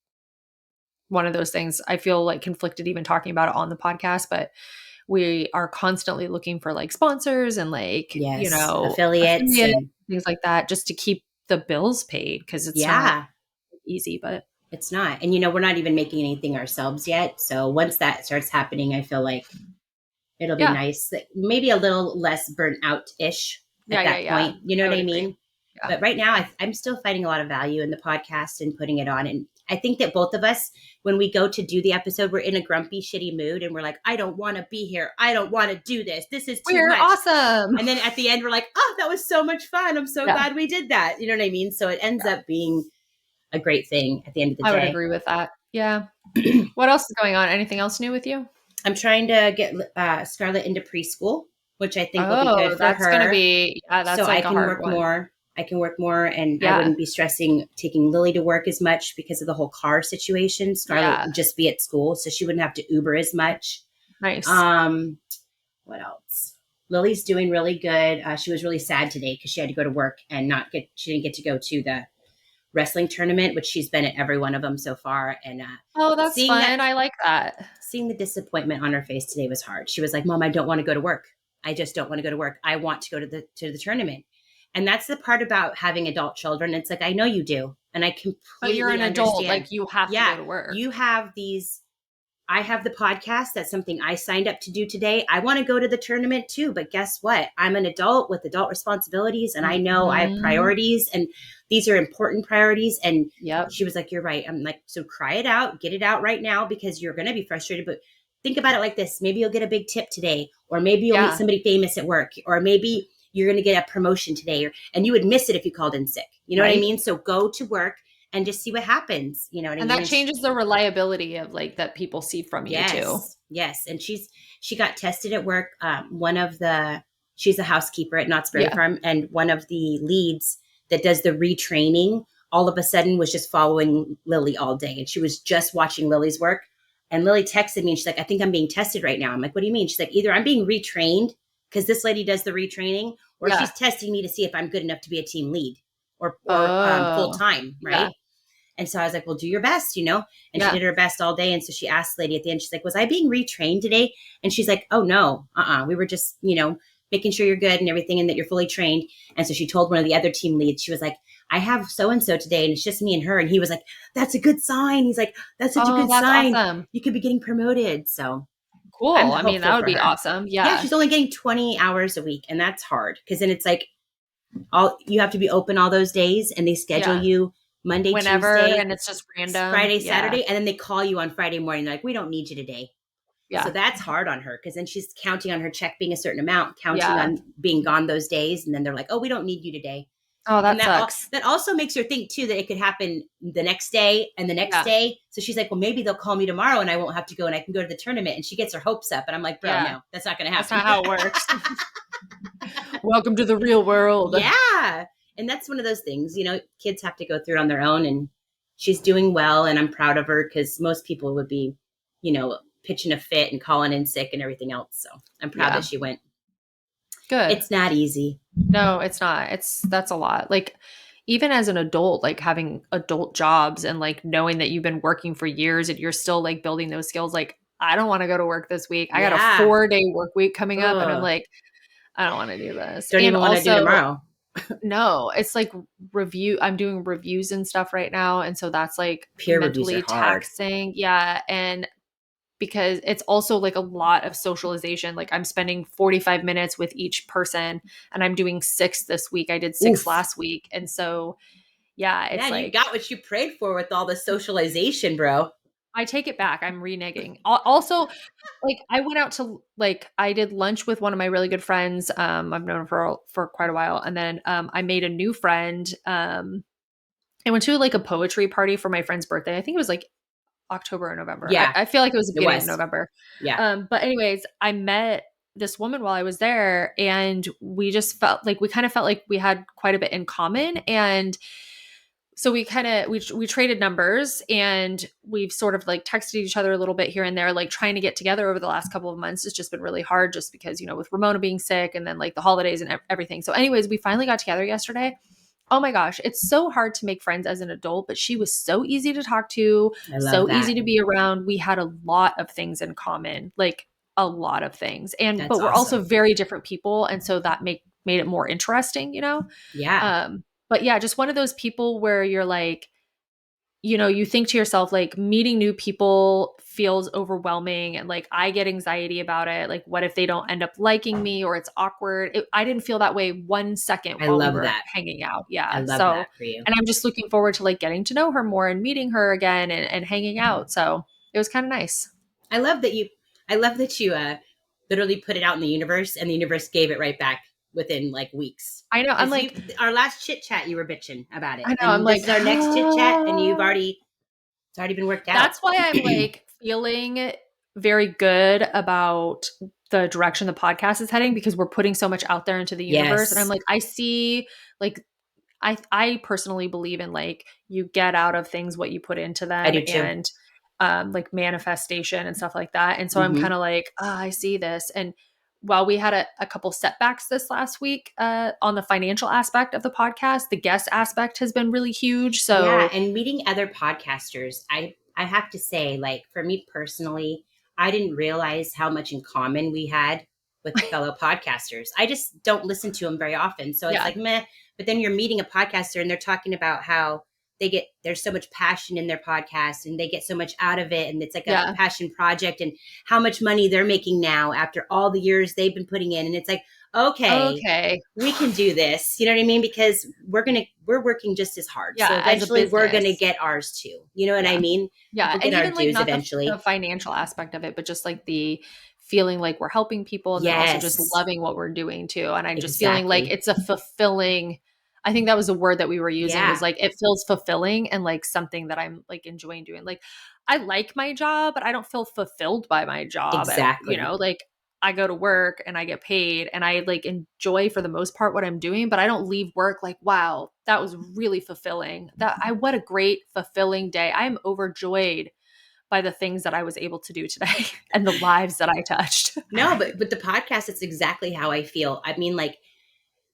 one of those things. I feel like conflicted even talking about it on the podcast, but we are constantly looking for like sponsors and like Yes, affiliates affiliates, and things like that, just to keep the bills paid because it's not yeah, easy. But it's not. And we're not even making anything ourselves yet. So once that starts happening, I feel like it'll be yeah, nice. Maybe a little less burnt out ish yeah, at yeah, that yeah. point. You know I what would I agree. mean? Yeah. But right now, I'm still finding a lot of value in the podcast and putting it on. And I think that both of us, when we go to do the episode, we're in a grumpy, shitty mood and we're like, I don't want to be here. I don't want to do this. This is too We're much. awesome. And then at the end, we're like, oh, that was so much fun. I'm so Yeah, glad we did that. You know what I mean? So it ends up being a great thing at the end of the I would day. agree with that. Yeah. What else is going on? Anything else new with you? I'm trying to get Scarlett into preschool, which I think will be good Oh, for that's gonna her. be yeah, So that's I like a can hard work one. more. I can work more and I Yeah. wouldn't be stressing taking Lily to work as much because of the whole car situation. Scarlett Yeah. would just be at school, so she wouldn't have to Uber as much. Nice. What else? Lily's doing really good. She was really sad today because she had to go to work and she didn't get to go to the wrestling tournament, which she's been at every one of them so far. And Oh, that's seeing fun. I like that. the disappointment on her face today was hard. She was like, "Mom, I don't want to go to work. I just don't want to go to work. I want to go to the tournament." And that's the part about having adult children. It's like, I know you do, and I But you're completely an adult, understand. like you have to Yeah, go to work. you have these. I have the podcast. That's something I signed up to do today. I want to go to the tournament too, but guess what? I'm an adult with adult responsibilities, and I know I have Mhm. priorities, and these are important priorities. And Yep. she was like, "You're right." I'm like, "So cry it out, get it out right now, because you're going to be frustrated." But think about it like this: maybe you'll get a big tip today, or maybe you'll meet Yeah. somebody famous at work, or maybe you're going to get a promotion today, and you would miss it if you called in sick. You know what I Right. mean? So go to work and just see what happens. You know what I And mean? that changes the reliability of like that people see from you too. Yes. And she got tested at work. She's a housekeeper at Knott's Berry Yeah. Farm, and one of the leads that does the retraining all of a sudden was just following Lily all day, and she was just watching Lily's work. And Lily texted me and she's like, "I think I'm being tested right now." I'm like, "What do you mean?" She's like, "Either I'm being retrained because this lady does the retraining, or Yeah. she's testing me to see if I'm good enough to be a team lead or full Oh. time, Yeah. right?" And so I was like, "Well, do your best, you know?" And she Yeah. did her best all day. And so she asked the lady at the end, she's like, "Was I being retrained today?" And she's like, "Oh, no, we were just, making sure you're good and everything and that you're fully trained." And so she told one of the other team leads, she was like, "I have so and so today and it's just me and her." And he was like, "That's a good sign." He's like, "That's such a Oh, good that's sign. awesome. You could be getting promoted." So I'm Cool. I mean, hopeful that would for be her. awesome. Yeah, Yeah. she's only getting 20 hours a week, and that's hard because then it's like all you have to be open all those days, and they schedule Yeah. you Monday, Whenever Tuesday, and it's just random. Friday, Yeah. Saturday, and then they call you on Friday morning. They're like, "We don't need you today." So Yeah. that's hard on her because then she's counting on her check being a certain amount, counting Yeah. on being gone those days. And then they're like, "Oh, we don't need you today." Oh, And that sucks. that also makes her think too that it could happen the next day and the next Yeah. day. So she's like, well, maybe they'll call me tomorrow and I won't have to go and I can go to the tournament. And she gets her hopes up. And I'm like, bro, Yeah. no, that's not going to That's happen. not how it works. Welcome to the real world. Yeah. And that's one of those things, kids have to go through it on their own. And she's doing well. And I'm proud of her because most people would be, pitching a fit and calling in sick and everything else. So I'm proud Yeah. that she went. Good. It's not easy. No, it's not. That's a lot. Like even as an adult, like having adult jobs and like knowing that you've been working for years and you're still like building those skills, like I don't want to go to work this week. I got a Yeah. 4-day work week coming up and I'm Ugh. like, I don't want to do this. Don't And even want to do also, tomorrow. no, it's like I'm doing reviews and stuff right now. And so that's like Peer reviews are mentally hard. taxing. Yeah. And because it's also like a lot of socialization. Like I'm spending 45 minutes with each person and I'm doing 6 this week. I did 6 Oof. last week. And so, yeah, it's Man, you like got what you prayed for with all the socialization, bro. I take it back. I'm reneging. Also, like I went out to like I did lunch with one of my really good friends. I've known her for quite a while. And then I made a new friend. I went to like a poetry party for my friend's birthday. I think it was like October or November. Yeah, I feel like it was the it beginning of was. November. Yeah. But anyways, I met this woman while I was there and we just felt like we kind of felt like we had quite a bit in common. And so we kind of we traded numbers and we've sort of like texted each other a little bit here and there, like trying to get together over the last couple of months. It's just been really hard just because, with Ramona being sick and then like the holidays and everything. So anyways, we finally got together yesterday. Oh my gosh, it's so hard to make friends as an adult, but she was so easy to talk to, I love so that. easy to be around. We had a lot of things in common, like a lot of things. That's But we're also awesome. very different people, and so that made it more interesting. Yeah. But yeah, just one of those people where you're like, you think to yourself, like meeting new people feels overwhelming and like I get anxiety about it. Like, what if they don't end up liking me or it's awkward? I didn't feel that way 1 second I while we love were that. hanging out. I Yeah. love So, that for you. and I'm just looking forward to like getting to know her more and meeting her again and hanging out. So it was kind of nice. I love that you literally put it out in the universe and the universe gave it right back within like weeks. I know. I'm Because like, our last chit chat, you were bitching about it, I know. I'm and this like, is our next chit chat, and it's already been worked out. that's why I'm like feeling very good about the direction the podcast is heading because we're putting so much out there into the universe. And I'm Yes, like, I see like I personally believe in like you get out of things what you put into I them do too. and like manifestation and stuff like that. And so I'm Mm-hmm. kind of like, I see this. And while we had a couple setbacks this last week on the financial aspect of the podcast, the guest aspect has been really huge. Yeah, So and meeting other podcasters, I have to say, like for me personally, I didn't realize how much in common we had with fellow podcasters. I just don't listen to them very often, so it's yeah, like meh. But then you're meeting a podcaster and they're talking about how there's so much passion in their podcast and they get so much out of it, and it's like a yeah. passion project, and how much money they're making now after all the years they've been putting in, and it's like okay, Okay. we can do this. You know what I mean? Because we're working just as hard. So Yeah, as a eventually we're gonna business. get ours too. You know what I Yeah. mean? Yeah, We'll and get our even like dues not the eventually. financial aspect of it, but just like the feeling like we're helping people and then also just Yes, loving what we're doing too. And I'm just feeling like exactly. it's a fulfilling I think that was a word that we were using was Yeah, like it feels fulfilling and like something that I'm like enjoying doing. Like I like my job, but I don't feel fulfilled by my job. exactly. Like I go to work and I get paid and I like enjoy for the most part what I'm doing, but I don't leave work like, wow, that was really fulfilling. What a great fulfilling day. I'm overjoyed by the things that I was able to do today and the lives that I touched. No, but with the podcast, it's exactly how I feel. I mean, like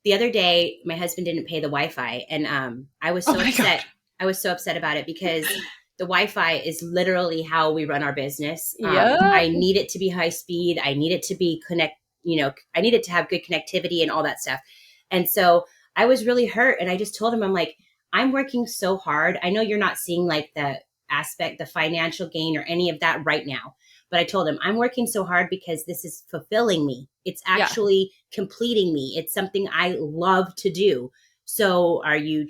the other day, my husband didn't pay the Wi-Fi, and I was Oh so my God. upset. I was so upset about it because the Wi-Fi is literally how we run our business. Yeah. I need it to be high speed. I need it to be connect. I need it to have good connectivity and all that stuff. And so I was really hurt, and I just told him, I'm like, I'm working so hard. I know you're not seeing like the financial gain or any of that right now. But I told him, I'm working so hard because this is fulfilling me. It's Yeah. actually completing me. It's something I love to do. So are you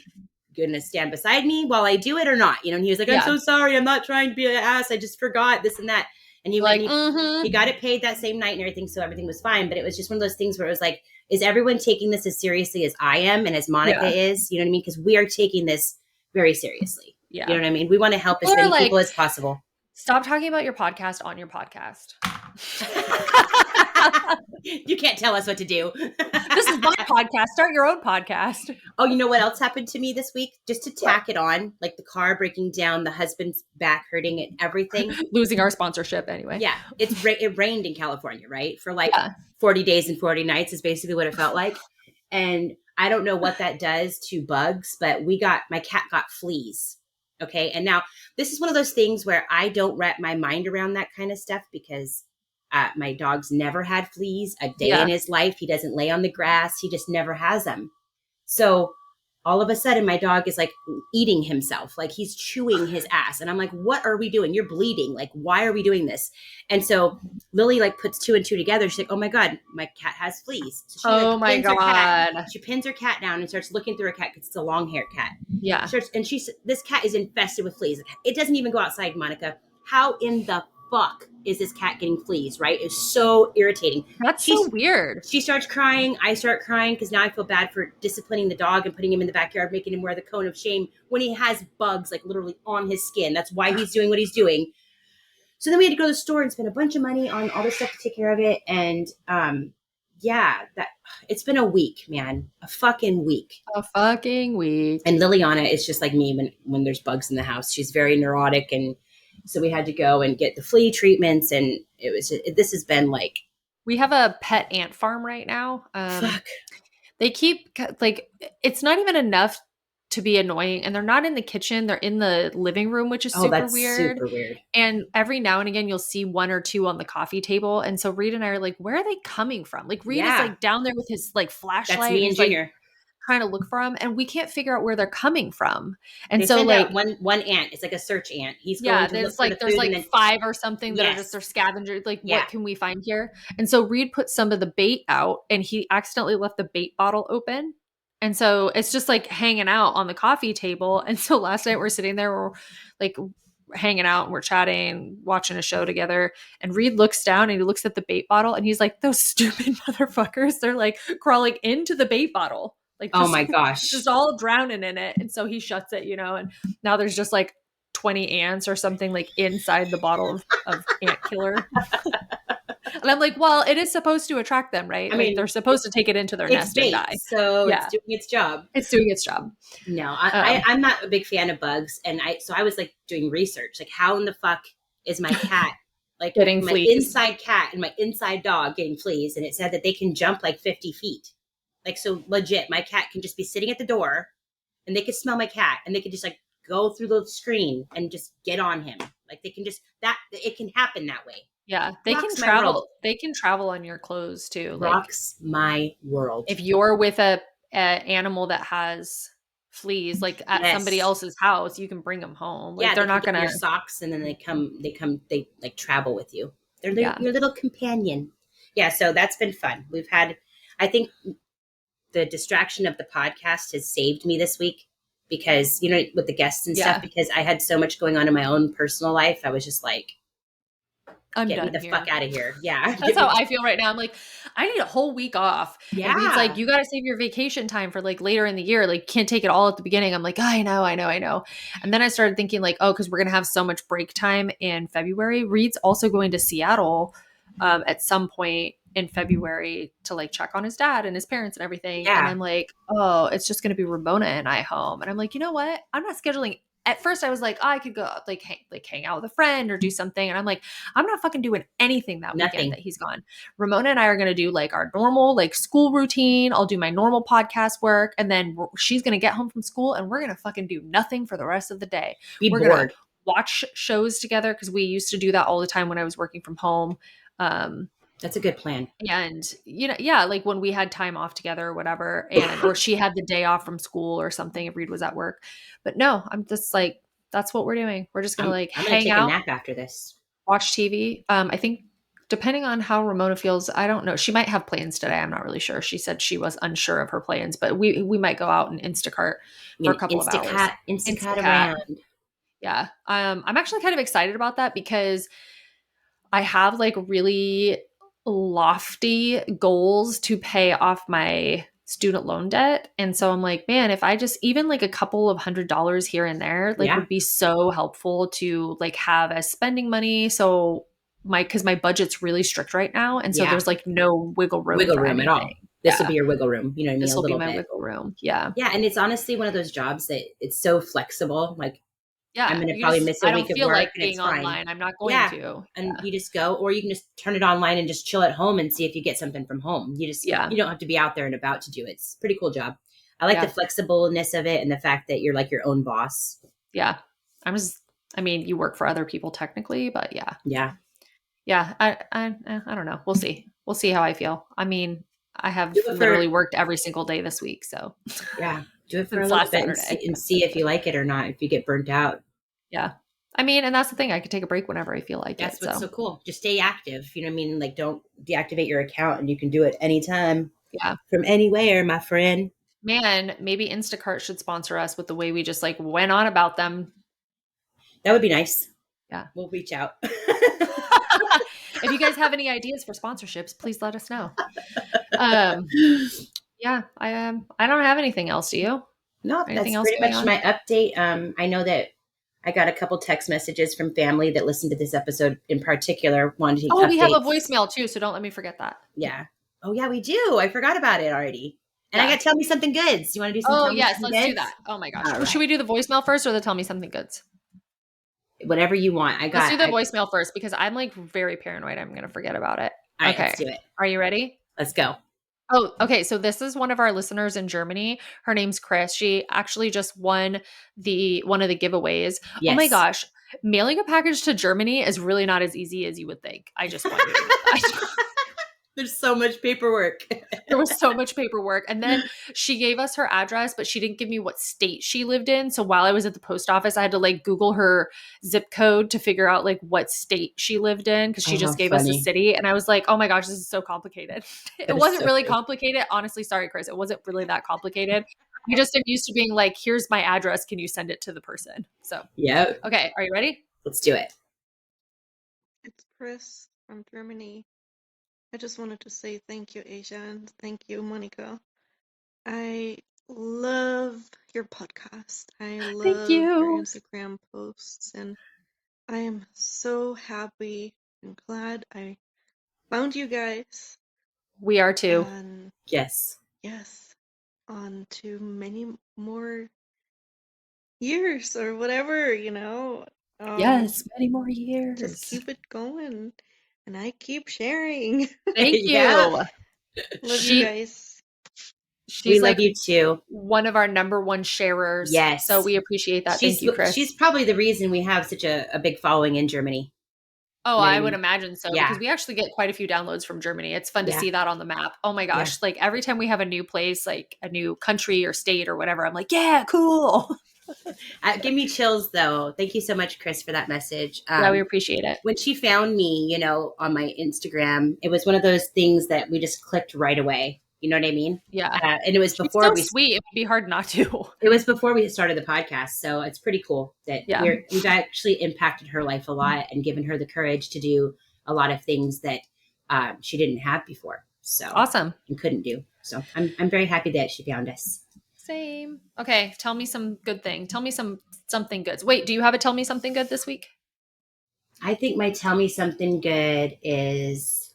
going to stand beside me while I do it or not? And he was like, I'm Yeah. so sorry. I'm not trying to be an ass. I just forgot this and that. And he went Like, and he got it paid that same night and everything. So everything was fine. But it was just one of those things where it was like, is everyone taking this as seriously as I am and as Monica yeah, is? You know what I mean? Because we are taking this very seriously. You yeah. know what I mean? We want to help as People are many like, people as possible. stop talking about your podcast on your podcast. You can't tell us what to do. This is my podcast. Start your own podcast. Oh, you know what else happened to me this week? Just to What? tack it on, like the car breaking down, the husband's back hurting, and everything. Losing our sponsorship anyway. Yeah, it rained in California, right? For like Yeah. 40 days and 40 nights is basically what it felt like. And I don't know what that does to bugs, but my cat got fleas. Okay. And now this is one of those things where I don't wrap my mind around that kind of stuff because my dog's never had fleas a day in his life. He doesn't lay on the grass. He just never has them. So all of a sudden my dog is like eating himself, like he's chewing his ass. And I'm like, what are we doing? You're bleeding. Like, why are we doing this? And so Lily like puts two and two together. She's like, oh my God, my cat has fleas. So she Oh like my pins her cat. God. She pins her cat down and starts looking through her cat because it's a long haired cat. Yeah. And this cat is infested with fleas. It doesn't even go outside, Monica. How in the fuck is this cat getting fleas, right? It's so irritating. That's so weird. She starts crying. I start crying because now I feel bad for disciplining the dog and putting him in the backyard, making him wear the cone of shame when he has bugs like literally on his skin. That's why he's doing what he's doing. So then we had to go to the store and spend a bunch of money on all this stuff to take care of it. And that it's been a week, man, a fucking week. A fucking week. And Liliana is just like me when there's bugs in the house. She's very neurotic, and so we had to go and get the flea treatments, and this has been like. We have a pet ant farm right now. Fuck. They keep like, it's not even enough to be annoying, and they're not in the kitchen. They're in the living room, which is super weird. Super weird. And every now and again, you'll see one or two on the coffee table. And so Reed and I are like, where are they coming from? Like Reed is like down there with his like flashlight. That's me and Junior. Like, trying to look for them, and we can't figure out where they're coming from. And they so send like out one ant, it's like a search ant. He's going to look for the there's food, like 5 or something that are just their scavengers. Like, what can we find here? And so Reed put some of the bait out, and he accidentally left the bait bottle open. And so it's just like hanging out on the coffee table. And so last night we're sitting there, we're like hanging out and we're chatting, watching a show together. And Reed looks down and he looks at the bait bottle and he's like, those stupid motherfuckers, they're like crawling into the bait bottle. Like, oh my gosh, just all drowning in it. And so he shuts it, and now there's just like 20 ants or something like inside the bottle of ant killer. And I'm like, well, it is supposed to attract them, right? I mean, they're supposed to take it into their nest and die. So it's doing its job. It's doing its job. No, I'm not a big fan of bugs. And I was like doing research, like how in the fuck is my cat like getting my fleas? Inside cat and my inside dog getting fleas? And it said that they can jump like 50 feet. Like, so legit, my cat can just be sitting at the door and they could smell my cat and they could just like go through the screen and just get on him. Like they can it can happen that way. Yeah. They can travel. They can travel on your clothes too. Rocks my world. If you're with a animal that has fleas, like at somebody else's house, you can bring them home. Like they're not going to your socks and then they like travel with you. They're your little companion. Yeah. So that's been fun. I think the distraction of the podcast has saved me this week because, with the guests and stuff, because I had so much going on in my own personal life. I was just like, get me the fuck out of here. Yeah. That's how I feel right now. I'm like, I need a whole week off. Yeah. And Reed's like, you got to save your vacation time for like later in the year. Like, can't take it all at the beginning. I'm like, I know. And then I started thinking like, because we're going to have so much break time in February. Reed's also going to Seattle at some point in February to like check on his dad and his parents and everything. Yeah. And I'm like, it's just going to be Ramona and I home. And I'm like, you know what? I'm not scheduling. At first I was like, I could go hang out with a friend or do something. And I'm like, I'm not fucking doing anything that weekend that he's gone. Ramona and I are going to do like our normal like school routine. I'll do my normal podcast work. And then she's going to get home from school and we're going to fucking do nothing for the rest of the day. We're going to watch shows together because we used to do that all the time when I was working from home. That's a good plan. And, like when we had time off together or whatever, or she had the day off from school or something if Reed was at work. But no, I'm just like, that's what we're doing. We're just going to hang out. I'm going to take a nap after this. Watch TV. I think depending on how Ramona feels, I don't know. She might have plans today. I'm not really sure. She said she was unsure of her plans, but we might go out and Instacart for a couple of hours. Instacart around. Yeah. I'm actually kind of excited about that because I have like really lofty goals to pay off my student loan debt. And so I'm like, man, if I just even like a couple of $100 here and there, like Yeah. would be so helpful to like have as spending money. So because my budget's really strict right now. And so Yeah. there's like no wiggle room Wiggle for room at anything. all. This will Yeah. be your wiggle room. You know what I mean? This A will be little my bit. wiggle room. Yeah. Yeah. And it's honestly one of those jobs that it's so flexible. Like, I'm Yeah. going to You probably just, miss a I week don't of feel work like and it's being fine. online. I'm not going Yeah. to. And Yeah. you just go, or you can just turn it online and just chill at home and see if you get something from home. Yeah. You don't have to be out there and about to do it. It's a pretty cool job. I like the Yeah. flexibleness of it and the fact that you're like your own boss. Yeah. I mean, you work for other people technically, but yeah. Yeah. Yeah. I don't know. We'll see. We'll see how I feel. I mean, I Do have it literally for, worked every single day this week. So yeah, do it for a since little last bit Saturday. and see if you like it or not, if you get burnt out. Yeah. I mean, and that's the thing. I could take a break whenever I feel like That's it. what's So so cool. Just stay active. You know what I mean? Like, don't deactivate your account and you can do it anytime yeah. from anywhere, my friend. Man, maybe Instacart should sponsor us with the way we just like went on about them. That would be nice. Yeah. We'll reach out. If you guys have any ideas for sponsorships, please let us know. Um, yeah, I don't have anything else. Do you? No, Anything that's else pretty going much on? my update. I know that I got a couple text messages from family that listened to this episode in particular, wanting Oh, we have a updates. voicemail too, so don't let me forget that. Yeah. Oh, yeah, we do. I forgot about it already. And I Yeah. got Tell Me Something Goods. You want to do some Oh, Tell Me yes, Something let's do Goods? that. Oh my gosh. All Well, should right. we do the voicemail first or the tell me something goods? Whatever you want. Let's do the voicemail first because I'm like very paranoid I'm going to forget about it. All right, let's Okay. do it. Are you ready? Let's go. Oh, okay. So this is one of our listeners in Germany. Her name's Chris. She actually just won the one of the giveaways. Oh my Yes. gosh. Mailing a package to Germany is really not as easy as you would think. I just want you to know that. There's so much paperwork. There was so much paperwork. And then she gave us her address, but she didn't give me what state she lived in. So while I was at the post office, I had to like Google her zip code to figure out like what state she lived in because she Oh, how just gave us a funny. city. And I was like, oh my gosh, this is so complicated. It That is wasn't so really good. complicated. Honestly, sorry, Chris. It wasn't really that complicated. I just am used to being like, here's my address. Can you send it to the person? So, Yeah. okay. Are you ready? Let's do it. It's Chris from Germany. I just wanted to say thank you, Asia, and thank you, Monica. I love your podcast. I Thank love your you. Instagram posts, and I am so happy and glad I found you guys. We are too. And Yes. yes, on to many more years or whatever. Yes. Many more Just years. keep it going. And I keep sharing. Thank Yeah. you. Love you guys. We She's love like you too. one of our number one sharers. So Yes. we appreciate that. Thank you, Chris. She's probably the reason we have such a big following in Germany. Oh, You know what I I would mean? imagine so Yeah. because we actually get quite a few downloads from Germany. It's fun to Yeah. see that on the map. Oh my Yeah. gosh. Like every time we have a new place, like a new country or state or whatever, I'm like, yeah, cool. Give me chills though. Thank you so much, Chris, for that message. Yeah, we appreciate it. When she found me, on my Instagram, it was one of those things that we just clicked right away. You know what I mean? Yeah. And it was She's before so we sweet. It would be hard not to. it was before we started the podcast, so it's pretty cool that Yeah. we've actually impacted her life a lot and given her the courage to do a lot of things that she didn't have before. So Awesome. and couldn't do. So I'm very happy that she found us. Same. Okay. Tell me some good thing. Tell me something good. Wait, do you have a tell me something good this week? I think my tell me something good is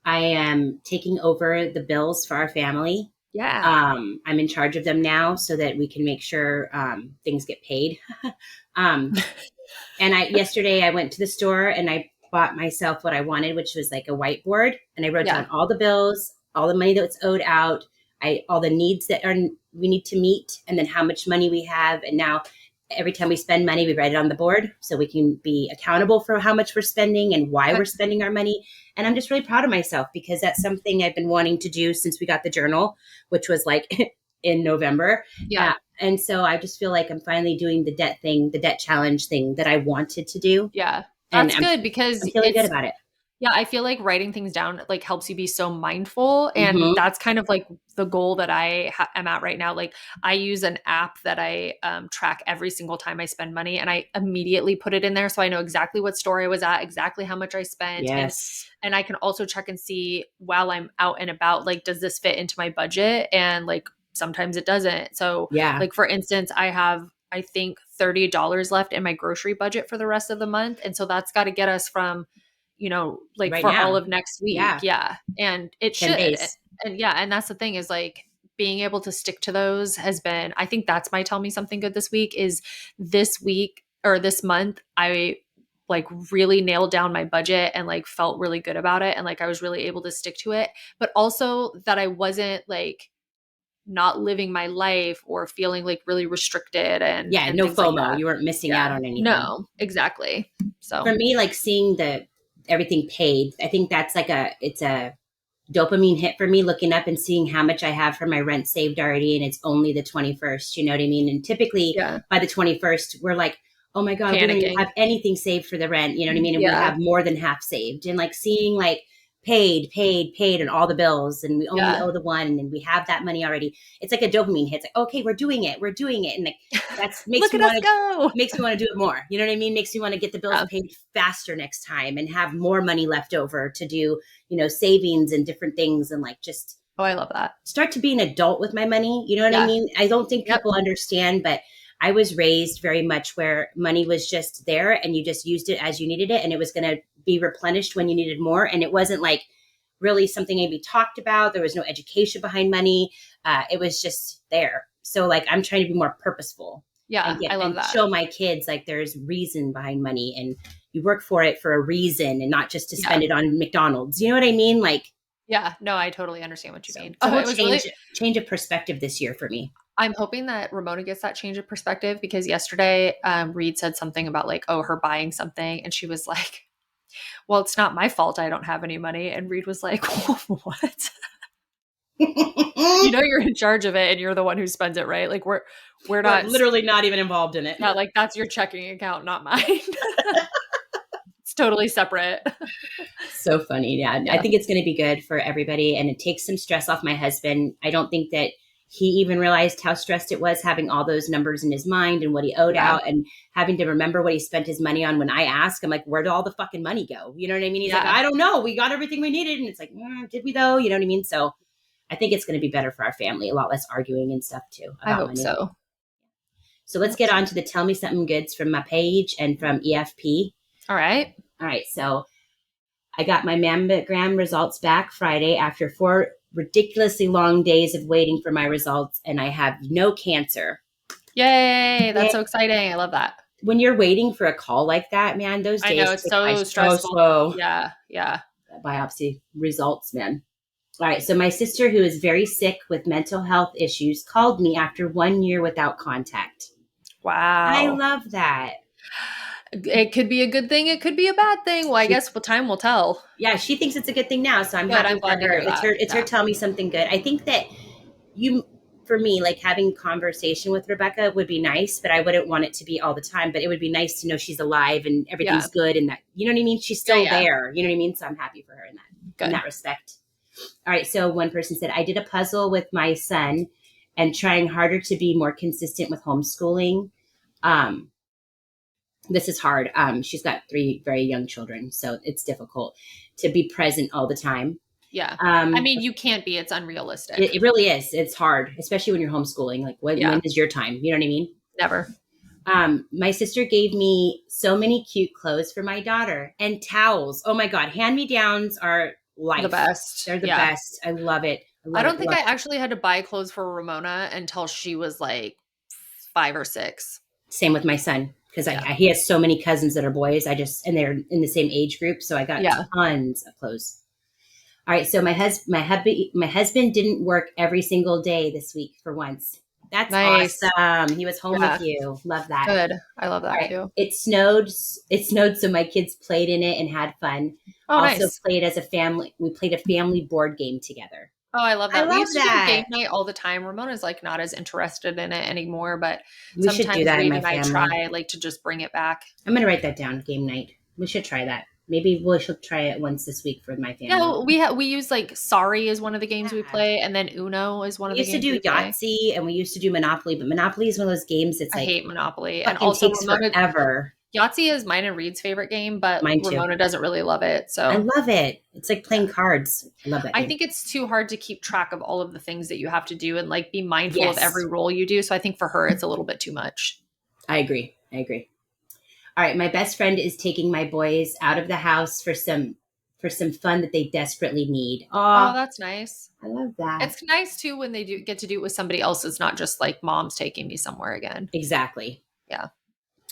I am taking over the bills for our family. Yeah. I'm in charge of them now so that we can make sure things get paid. And yesterday I went to the store and I bought myself what I wanted, which was like a whiteboard. And I wrote Yeah. down all the bills, all the money that's owed out, all the needs that we need to meet, and then how much money we have. And now every time we spend money, we write it on the board so we can be accountable for how much we're spending and why we're spending our money. And I'm just really proud of myself because that's something I've been wanting to do since we got the journal, which was like in November. Yeah. And so I just feel like I'm finally doing the debt challenge thing that I wanted to do. Yeah. And That's good because I'm feeling good about it. Yeah, I feel like writing things down like helps you be so mindful, and Mm-hmm. that's kind of like the goal that I am at right now. Like I use an app that I track every single time I spend money, and I immediately put it in there so I know exactly what store I was at, exactly how much I spent, Yes. and I can also check and see while I'm out and about, like does this fit into my budget? And like sometimes it doesn't. So Yeah. like for instance, I have I think $30 left in my grocery budget for the rest of the month, and so that's got to get us from like Right for all now. of next week. Yeah. Yeah. And it 10 should. days. And yeah, and that's the thing is like being able to stick to those has been, I think that's my tell me something good this week is this week or this month, I like really nailed down my budget and like felt really good about it. And like I was really able to stick to it, but also that I wasn't like not living my life or feeling like really restricted Yeah. and No things like FOMO. that. You weren't missing Yeah. out on anything. No, exactly. For So me, like seeing the everything paid, I think that's like it's a dopamine hit for me looking up and seeing how much I have for my rent saved already. And it's only the 21st. You know what I mean? And typically yeah, by the 21st, we're like, oh my God, we don't even panicking. have anything saved for the rent. You know what I mean? And we Yeah. have more than half saved. And like seeing like paid and all the bills and we only Yeah. owe the one and we have that money already. It's like a dopamine hit. It's like, okay, we're doing it. We're doing it. And like, that's Look at us go. makes me want to do it more. You know what I mean? Makes me want to get the bills Yeah. paid faster next time and have more money left over to do, savings and different things and like just Oh, I love that. start to be an adult with my money. You know what I Yeah. mean? I don't think Yep. people understand, but I was raised very much where money was just there and you just used it as you needed it and it was going to be replenished when you needed more. And it wasn't like really something maybe talked about. There was no education behind money. It was just there. So like I'm trying to be more purposeful and Yeah. get I love and that. show my kids like there's reason behind money and you work for it for a reason and not just to spend Yeah. it on McDonald's. You know what I mean? Like Yeah. No, I totally understand what you so mean. it's a Oh, whole it was really, change of perspective this year for me. I'm hoping that Ramona gets that change of perspective because yesterday, Reed said something about like, oh, her buying something. And she was like, well, it's not my fault I don't have any money. And Reed was like, what? You're in charge of it and you're the one who spends it, right? Like we're We're not, literally not even involved in it. yeah, like that's your checking account, not mine. It's totally separate. So funny. Yeah. I Yeah. think it's going to be good for everybody. And it takes some stress off my husband. I don't think that he even realized how stressed it was having all those numbers in his mind and what he owed Yeah. out and having to remember what he spent his money on. When I ask, I'm like, where'd all the fucking money go? You know what I mean? He's like, Yeah. I don't know. We got everything we needed. And it's like, did we though? You know what I mean? So I think it's going to be better for our family. A lot less arguing and stuff too I about hope money. so. So let's get on to the Tell Me Something Goods from my page and from EFP. All right. All right. So I got my mammogram results back Friday after 4 ridiculously long days of waiting for my results, and I have no cancer. Yay. That's so exciting. I love that. When you're waiting for a call like that, man, those I days know it's tick by so stressful. slow. Yeah. Yeah. Biopsy results, man. All right. So my sister, who is very sick with mental health issues, called me after 1 year without contact. Wow. I love that. It could be a good thing. It could be a bad thing. Well, I guess time will tell. Yeah, she thinks it's a good thing now, so I'm Good. happy I'm for glad to her. hear It's that. her tell me something good. I think that for me, like having conversation with Rebecca would be nice, but I wouldn't want it to be all the time. But it would be nice to know she's alive and everything's good and that, you know what I mean? She's still there. You know what I mean? So I'm happy for her in that respect. All right. So one person said, I did a puzzle with my son and trying harder to be more consistent with homeschooling. This is hard. She's got 3 very young children, so it's difficult to be present all the time. Yeah. I mean, you can't be. It's unrealistic. It really is. It's hard, especially when you're homeschooling. Like, when is your time? You know what I mean? Never. My sister gave me so many cute clothes for my daughter and towels. Oh my God. Hand-me-downs are life. The best. They're the best. I love it. I don't think I actually had to buy clothes for Ramona until she was like 5 or 6. Same with my son. Because he has so many cousins that are boys. And they're in the same age group. So I got tons of clothes. All right. So my husband didn't work every single day this week for once. That's nice. Awesome. He was home with you. Love that. Good. I love that too. It snowed. So my kids played in it and had fun. Oh, also nice. played as a family. We played a family board game together. Oh, I love that. We used to do game night all the time. Ramona's like not as interested in it anymore, but we should do that in my family. I try like to just bring it back. I'm going to write that down. Game night. We should try that. Maybe we should try it once this week for my family. Yeah, we use like Sorry is one of the games we Yeah. play, and then Uno is one We of the used to games do we play. Yahtzee and we used to do Monopoly, but Monopoly is one of those games that's I like hate Monopoly, and fucking also takes Ramona. forever. Yahtzee is mine and Reed's favorite game, but Mine too. Ramona doesn't really love it. I So love it. It's like playing cards. I love that I game. think it's too hard to keep track of all of the things that you have to do and like be mindful of Yes. every role you do. So I think for her, it's a little bit too much. I agree. All right, my best friend is taking my boys out of the house for some fun that they desperately need. Oh, Oh, that's nice. I love that. It's nice too when they do get to do it with somebody else. It's not just like mom's taking me somewhere again. Exactly. Yeah.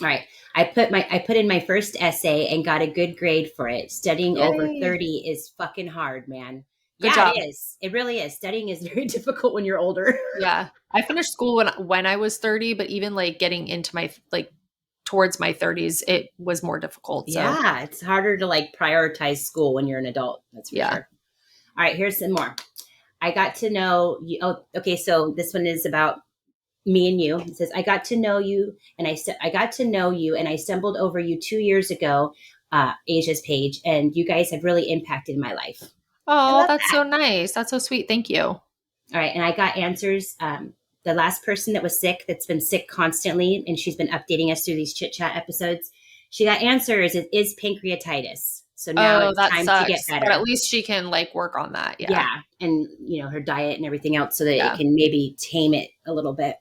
All right. I put in my first essay and got a good grade for it. Studying over Yay. 30 is fucking hard, man. Good job. It is. It really is. Studying is very difficult when you're older. Yeah. I finished school when I was 30, but even like getting into my like towards my 30s, it was more difficult. So Yeah, it's harder to like prioritize school when you're an adult. That's for sure. All right, here's some more. I got to know you. Oh, okay. So this one is about me and you. It says, I got to know you and I got to know you and I stumbled over you 2 years ago, Asia's page, and you guys have really impacted my life. Oh, that's so nice. That's so sweet. Thank you. All right. And I got answers. The last person that was sick, that's been sick constantly, and she's been updating us through these Chit Chat episodes. She got answers. It is pancreatitis. So now it's time to get better. But at least she can like work on that. Yeah. Yeah. And, you know, her diet and everything else so that it can maybe tame it a little bit.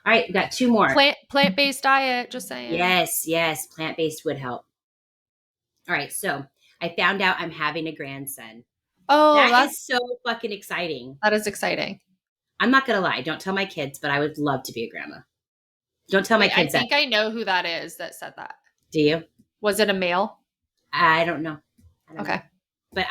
All right. We got 2 more. Plant-based diet. Just saying. Yes. Plant-based would help. All right. So I found out I'm having a grandson. Oh, that is so fucking exciting. That is exciting. I'm not going to lie. Don't tell my kids, but I would love to be a grandma. Don't tell my kids that. I think I know who that is that said that. Do you? Was it a male? I don't know. Okay. But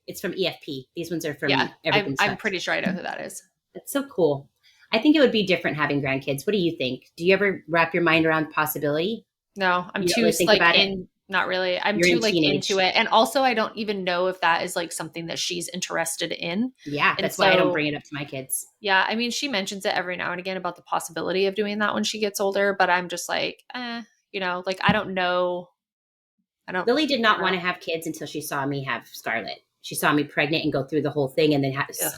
it's from EFP. These ones are from Everything's I'm pretty sure I know who that is. That's so cool. I think it would be different having grandkids. What do you think? Do you ever wrap your mind around possibility? No, I'm too like not really. I'm too like into it. And also I don't even know if that is like something that she's interested in. Yeah, that's why I don't bring it up to my kids. Yeah, I mean, she mentions it every now and again about the possibility of doing that when she gets older, but I'm just like, you know, like I don't know. Lily did not want to have kids until she saw me have Scarlett. She saw me pregnant and go through the whole thing and then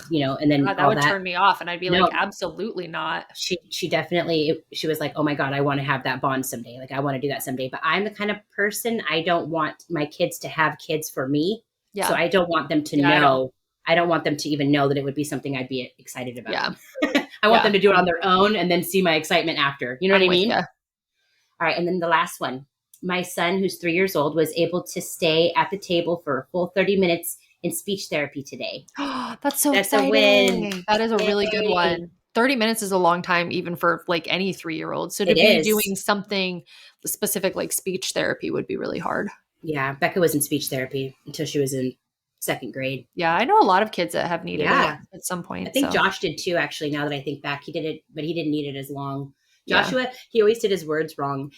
you know, and then God, that would turn me off and I'd be like, absolutely not. She definitely, she was like, oh my God, I want to have that bond someday. Like I want to do that someday, but I'm the kind of person, I don't want my kids to have kids for me. Yeah. So I don't want them to know. I don't want them to even know that it would be something I'd be excited about. Yeah. I want them to do it on their own and then see my excitement after. You know what I mean? All right. And then the last one, my son, who's 3 years old, was able to stay at the table for a full 30 minutes in speech therapy today. That's so exciting. A win. That is a really good one. 30 minutes is a long time, even for like any 3-year-old. So to be doing something specific like speech therapy would be really hard. Yeah. Becca was in speech therapy until she was in 2nd grade. Yeah. I know a lot of kids that have needed it at some point. I think Josh did too, actually, now that I think back. He did it, but he didn't need it as long. Joshua, he always did his words wrong.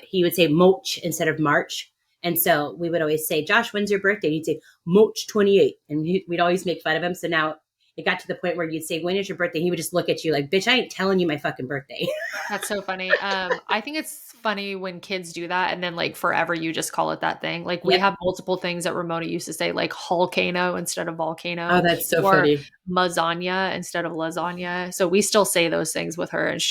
He would say Moch instead of March. And so we would always say, Josh, when's your birthday? And he'd say, March 28. And we'd always make fun of him. So now it got to the point where you'd say, when is your birthday? And he would just look at you like, bitch, I ain't telling you my fucking birthday. That's so funny. I think it's funny when kids do that. And then like forever, you just call it that thing. Like we have multiple things that Ramona used to say, like Hulkano instead of volcano. Oh, that's so funny. Lasagna instead of lasagna. So we still say those things with her. And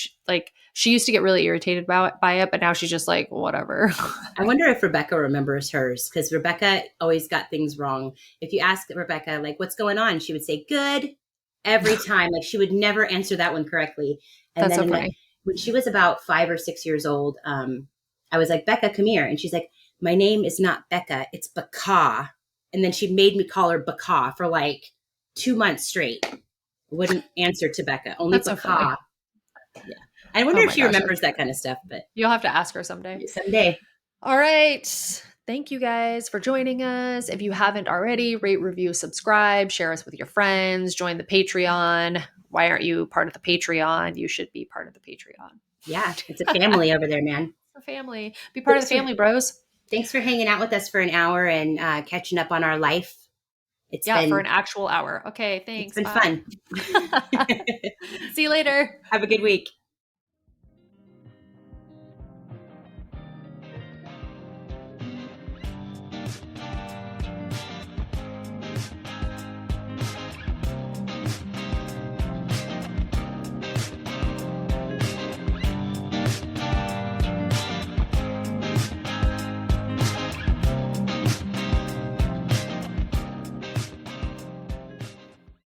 she used to get really irritated by it, but now she's just like, whatever. I wonder if Rebecca remembers hers, because Rebecca always got things wrong. If you ask Rebecca, like, what's going on? She would say, good, every time. Like, she would never answer that one correctly. And that's so funny. When she was about 5 or 6 years old, I was like, Becca, come here. And she's like, my name is not Becca, it's Baka. And then she made me call her Baka for like 2 months straight. Wouldn't answer to Becca, only Baka. So yeah. I wonder if she remembers that kind of stuff, but you'll have to ask her someday. Someday. All right. Thank you guys for joining us. If you haven't already, rate, review, subscribe, share us with your friends, join the Patreon. Why aren't you part of the Patreon? You should be part of the Patreon. Yeah, it's a family over there, man. It's a family. Be part of the family, bros. Thanks for hanging out with us for an hour and catching up on our life. It's been for an actual hour. Okay, thanks. It's been fun. See you later. Have a good week.